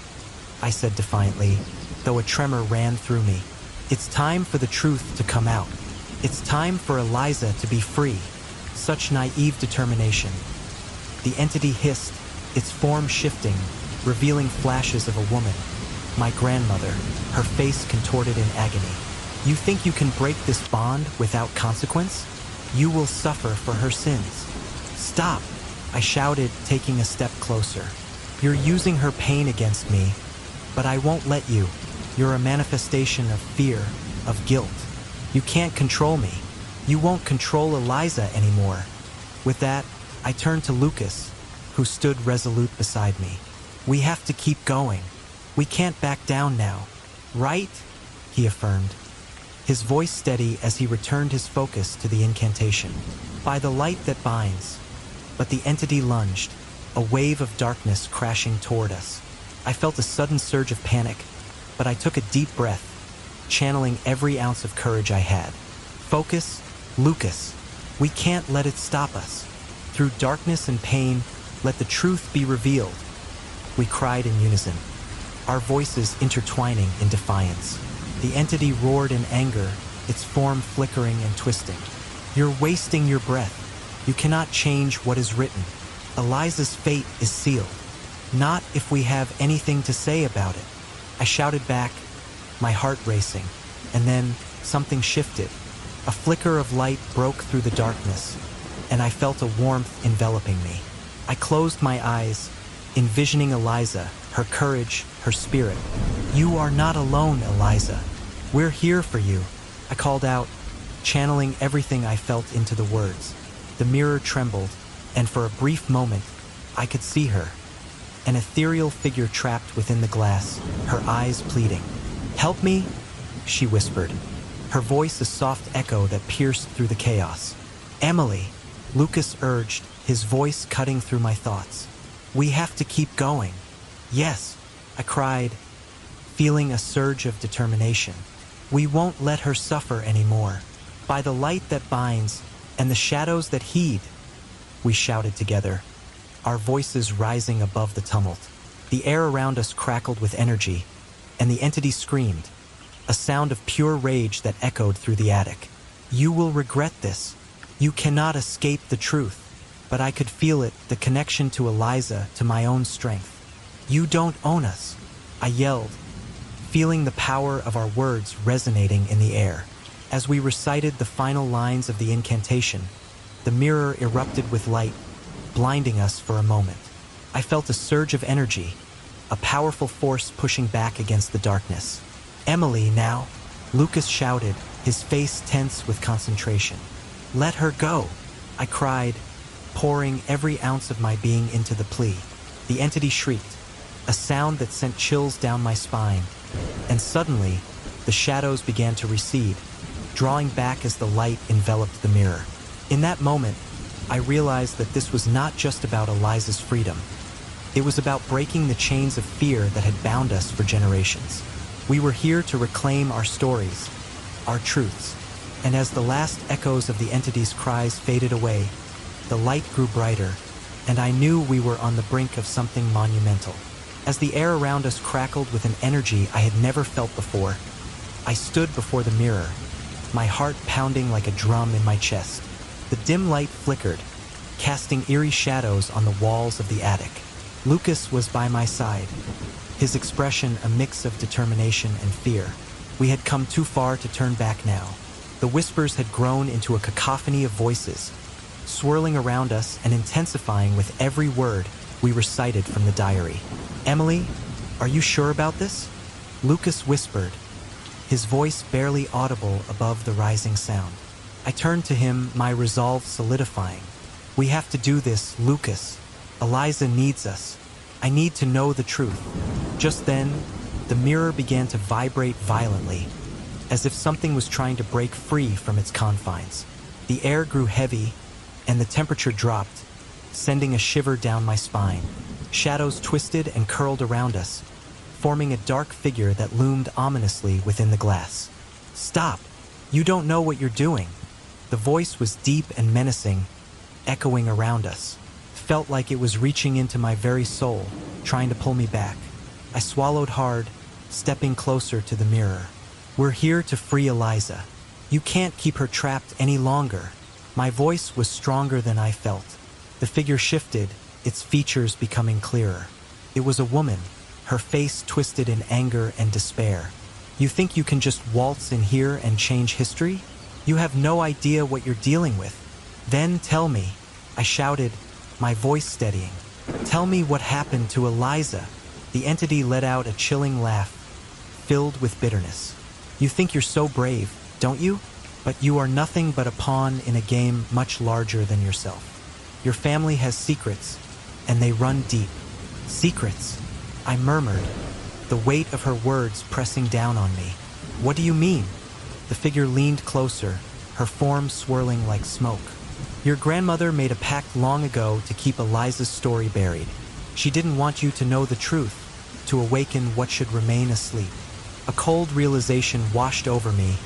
I said defiantly, though a tremor ran through me. "It's time for the truth to come out. It's time for Eliza to be free." Such naive determination. The entity hissed, its form shifting, revealing flashes of a woman, my grandmother, her face contorted in agony. "You think you can break this bond without consequence? You will suffer for her sins." "Stop," I shouted, taking a step closer. "You're using her pain against me, but I won't let you. You're a manifestation of fear, of guilt. You can't control me. You won't control Eliza anymore." With that, I turned to Lucas, who stood resolute beside me. "We have to keep going. We can't back down now. Right?" he affirmed, his voice steady as he returned his focus to the incantation. "By the light that binds." But the entity lunged, a wave of darkness crashing toward us. I felt a sudden surge of panic, but I took a deep breath, channeling every ounce of courage I had. "Focus, Lucas. We can't let it stop us. Through darkness and pain, let the truth be revealed." We cried in unison, our voices intertwining in defiance. The entity roared in anger, its form flickering and twisting. "You're wasting your breath. You cannot change what is written. Eliza's fate is sealed. Not if we have anything to say about it." I shouted back, my heart racing, and then something shifted. A flicker of light broke through the darkness, and I felt a warmth enveloping me. I closed my eyes, envisioning Eliza, her courage, her spirit. "You are not alone, Eliza. We're here for you," I called out, channeling everything I felt into the words. The mirror trembled, and for a brief moment, I could see her, an ethereal figure trapped within the glass, her eyes pleading. "Help me," she whispered, her voice a soft echo that pierced through the chaos. "Emily," Lucas urged, his voice cutting through my thoughts. "We have to keep going." "Yes," I cried, feeling a surge of determination. "We won't let her suffer anymore. By the light that binds and the shadows that heed," we shouted together, our voices rising above the tumult. The air around us crackled with energy, and the entity screamed, a sound of pure rage that echoed through the attic. "You will regret this. You cannot escape the truth." But I could feel it, the connection to Eliza, to my own strength. "You don't own us," I yelled, feeling the power of our words resonating in the air. As we recited the final lines of the incantation, the mirror erupted with light, blinding us for a moment. I felt a surge of energy, a powerful force pushing back against the darkness. "Emily, now," Lucas shouted, his face tense with concentration. "Let her go," I cried, pouring every ounce of my being into the plea. The entity shrieked, a sound that sent chills down my spine, and suddenly, the shadows began to recede, drawing back as the light enveloped the mirror. In that moment, I realized that this was not just about Eliza's freedom. It was about breaking the chains of fear that had bound us for generations. We were here to reclaim our stories, our truths, and as the last echoes of the entity's cries faded away, the light grew brighter, and I knew we were on the brink of something monumental. As the air around us crackled with an energy I had never felt before, I stood before the mirror, my heart pounding like a drum in my chest. The dim light flickered, casting eerie shadows on the walls of the attic. Lucas was by my side, his expression a mix of determination and fear. We had come too far to turn back now. The whispers had grown into a cacophony of voices, swirling around us and intensifying with every word we recited from the diary. "Emily, are you sure about this?" Lucas whispered, his voice barely audible above the rising sound. I turned to him, my resolve solidifying. "We have to do this, Lucas. Eliza needs us. I need to know the truth." Just then, the mirror began to vibrate violently, as if something was trying to break free from its confines. The air grew heavy, and the temperature dropped, sending a shiver down my spine. Shadows twisted and curled around us, forming a dark figure that loomed ominously within the glass. "Stop! You don't know what you're doing." The voice was deep and menacing, echoing around us. Felt like it was reaching into my very soul, trying to pull me back. I swallowed hard, stepping closer to the mirror. "We're here to free Eliza. You can't keep her trapped any longer." My voice was stronger than I felt. The figure shifted, its features becoming clearer. It was a woman, her face twisted in anger and despair. "You think you can just waltz in here and change history? You have no idea what you're dealing with. Then tell me," I shouted, my voice steadying. "Tell me what happened to Eliza." The entity let out a chilling laugh, filled with bitterness. "You think you're so brave, don't you? But you are nothing but a pawn in a game much larger than yourself. Your family has secrets, and they run deep." "Secrets?" I murmured, the weight of her words pressing down on me. "What do you mean?" The figure leaned closer, her form swirling like smoke. "Your grandmother made a pact long ago to keep Eliza's story buried. She didn't want you to know the truth, to awaken what should remain asleep." A cold realization washed over me,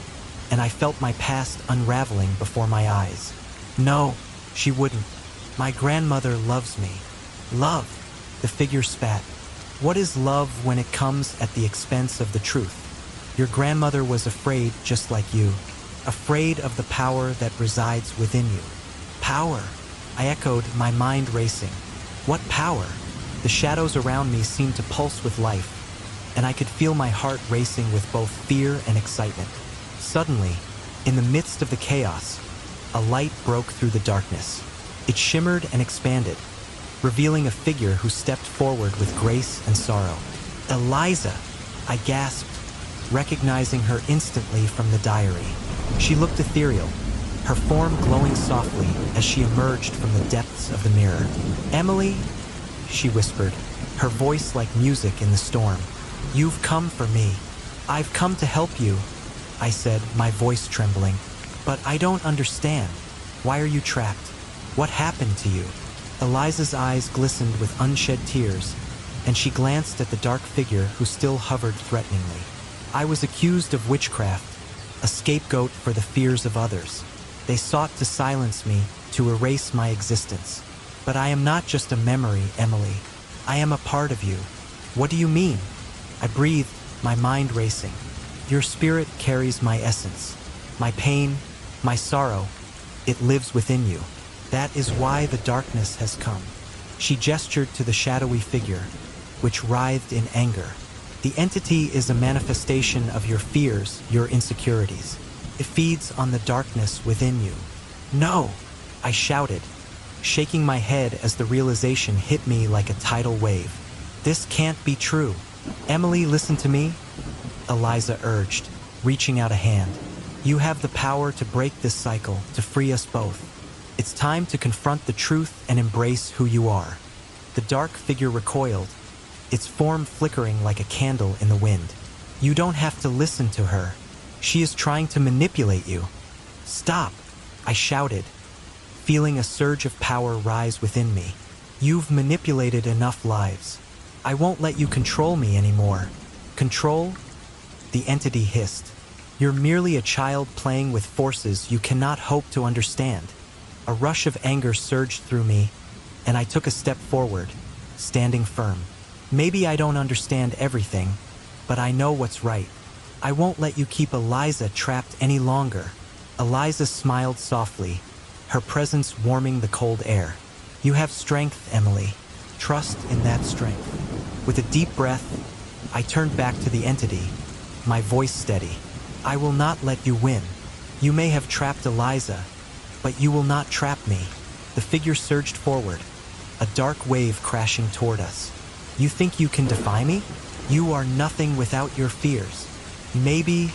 and I felt my past unraveling before my eyes. "No, she wouldn't. My grandmother loves me." "Love?" The figure spat. "What is love when it comes at the expense of the truth? Your grandmother was afraid just like you, afraid of the power that resides within you." "Power?" I echoed, my mind racing. "What power?" The shadows around me seemed to pulse with life, and I could feel my heart racing with both fear and excitement. Suddenly, in the midst of the chaos, a light broke through the darkness. It shimmered and expanded, revealing a figure who stepped forward with grace and sorrow. "Eliza!" I gasped, recognizing her instantly from the diary. She looked ethereal, her form glowing softly as she emerged from the depths of the mirror. "Emily, she whispered, her voice like music in the storm. You've come for me. I've come to help you, I said, my voice trembling. But I don't understand. Why are you trapped? What happened to you? Eliza's eyes glistened with unshed tears, and she glanced at the dark figure who still hovered threateningly. I was accused of witchcraft, a scapegoat for the fears of others. They sought to silence me, to erase my existence. But I am not just a memory, Emily. I am a part of you. What do you mean? I breathed, my mind racing. Your spirit carries my essence, my pain, my sorrow. It lives within you. That is why the darkness has come. She gestured to the shadowy figure, which writhed in anger. The entity is a manifestation of your fears, your insecurities. It feeds on the darkness within you. No, I shouted, shaking my head as the realization hit me like a tidal wave. This can't be true. Emily, listen to me, Eliza urged, reaching out a hand. You have the power to break this cycle, to free us both. It's time to confront the truth and embrace who you are. The dark figure recoiled, its form flickering like a candle in the wind. You don't have to listen to her. She is trying to manipulate you. Stop, I shouted, feeling a surge of power rise within me. You've manipulated enough lives. I won't let you control me anymore. Control? The entity hissed. You're merely a child playing with forces you cannot hope to understand. A rush of anger surged through me, and I took a step forward, standing firm. Maybe I don't understand everything, but I know what's right. I won't let you keep Eliza trapped any longer. Eliza smiled softly, her presence warming the cold air. You have strength, Emily. Trust in that strength. With a deep breath, I turned back to the entity, my voice steady. I will not let you win. You may have trapped Eliza, but you will not trap me. The figure surged forward, a dark wave crashing toward us. You think you can defy me? You are nothing without your fears. Maybe,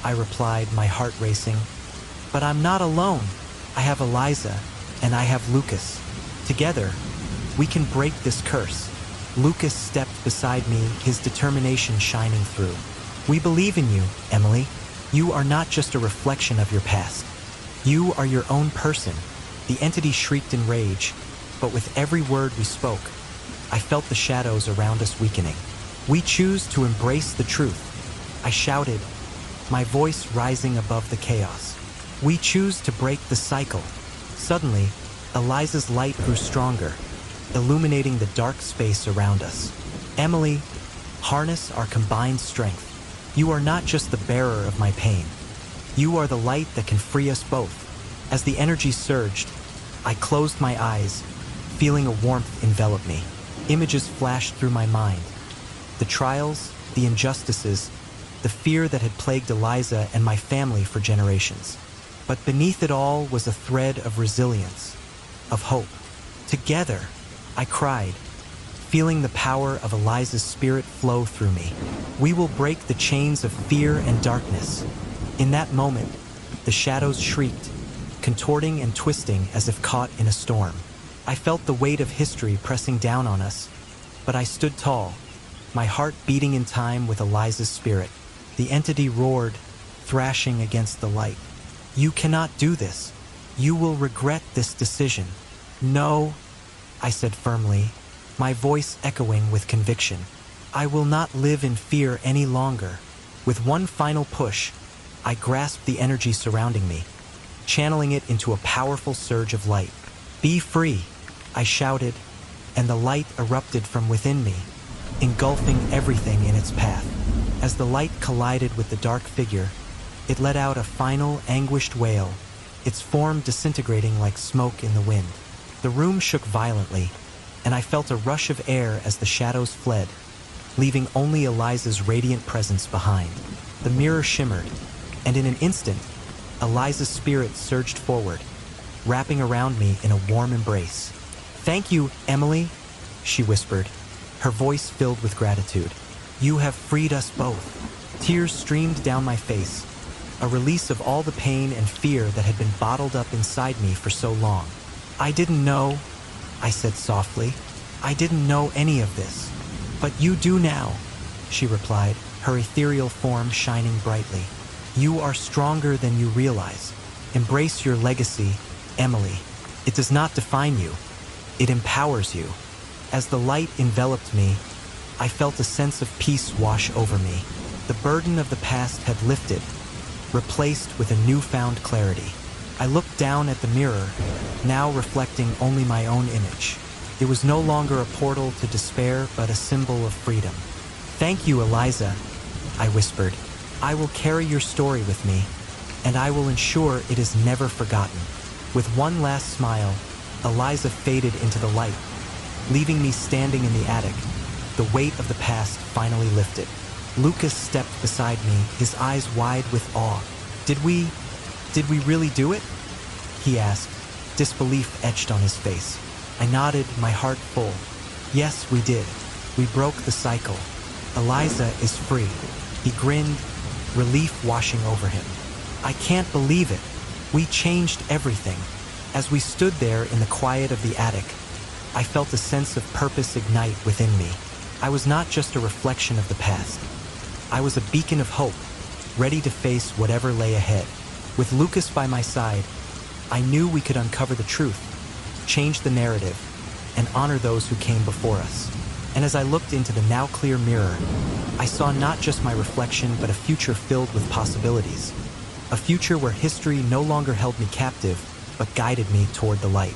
I replied, my heart racing. But I'm not alone. I have Eliza, and I have Lucas. Together, we can break this curse. Lucas stepped beside me, his determination shining through. We believe in you, Emily. You are not just a reflection of your past. You are your own person. The entity shrieked in rage, but with every word we spoke, I felt the shadows around us weakening. We choose to embrace the truth, I shouted, my voice rising above the chaos. We choose to break the cycle. Suddenly, Eliza's light grew stronger, illuminating the dark space around us. Emily, harness our combined strength. You are not just the bearer of my pain. You are the light that can free us both. As the energy surged, I closed my eyes, feeling a warmth envelop me. Images flashed through my mind. The trials, the injustices, the fear that had plagued Eliza and my family for generations. But beneath it all was a thread of resilience, of hope. Together, I cried, feeling the power of Eliza's spirit flow through me. We will break the chains of fear and darkness. In that moment, the shadows shrieked, contorting and twisting as if caught in a storm. I felt the weight of history pressing down on us, but I stood tall, my heart beating in time with Eliza's spirit. The entity roared, thrashing against the light. You cannot do this. You will regret this decision. No, I said firmly, my voice echoing with conviction. I will not live in fear any longer. With one final push, I grasped the energy surrounding me, channeling it into a powerful surge of light. Be free, I shouted, and the light erupted from within me, engulfing everything in its path. As the light collided with the dark figure, it let out a final, anguished wail, its form disintegrating like smoke in the wind. The room shook violently, and I felt a rush of air as the shadows fled, leaving only Eliza's radiant presence behind. The mirror shimmered, and in an instant, Eliza's spirit surged forward, wrapping around me in a warm embrace. Thank you, Emily, she whispered, her voice filled with gratitude. You have freed us both. Tears streamed down my face, a release of all the pain and fear that had been bottled up inside me for so long. I didn't know, I said softly. I didn't know any of this. But you do now, she replied, her ethereal form shining brightly. You are stronger than you realize. Embrace your legacy, Emily. It does not define you. It empowers you. As the light enveloped me, I felt a sense of peace wash over me. The burden of the past had lifted, replaced with a newfound clarity. I looked down at the mirror, now reflecting only my own image. It was no longer a portal to despair, but a symbol of freedom. Thank you, Eliza, I whispered. I will carry your story with me, and I will ensure it is never forgotten. With one last smile, Eliza faded into the light, leaving me standing in the attic. The weight of the past finally lifted. Lucas stepped beside me, his eyes wide with awe. Did we really do it? He asked, disbelief etched on his face. I nodded, my heart full. Yes, we did. We broke the cycle. Eliza is free. He grinned, relief washing over him. I can't believe it. We changed everything. As we stood there in the quiet of the attic, I felt a sense of purpose ignite within me. I was not just a reflection of the past. I was a beacon of hope, ready to face whatever lay ahead. With Lucas by my side, I knew we could uncover the truth, change the narrative, and honor those who came before us. And as I looked into the now clear mirror, I saw not just my reflection, but a future filled with possibilities. A future where history no longer held me captive, but guided me toward the light.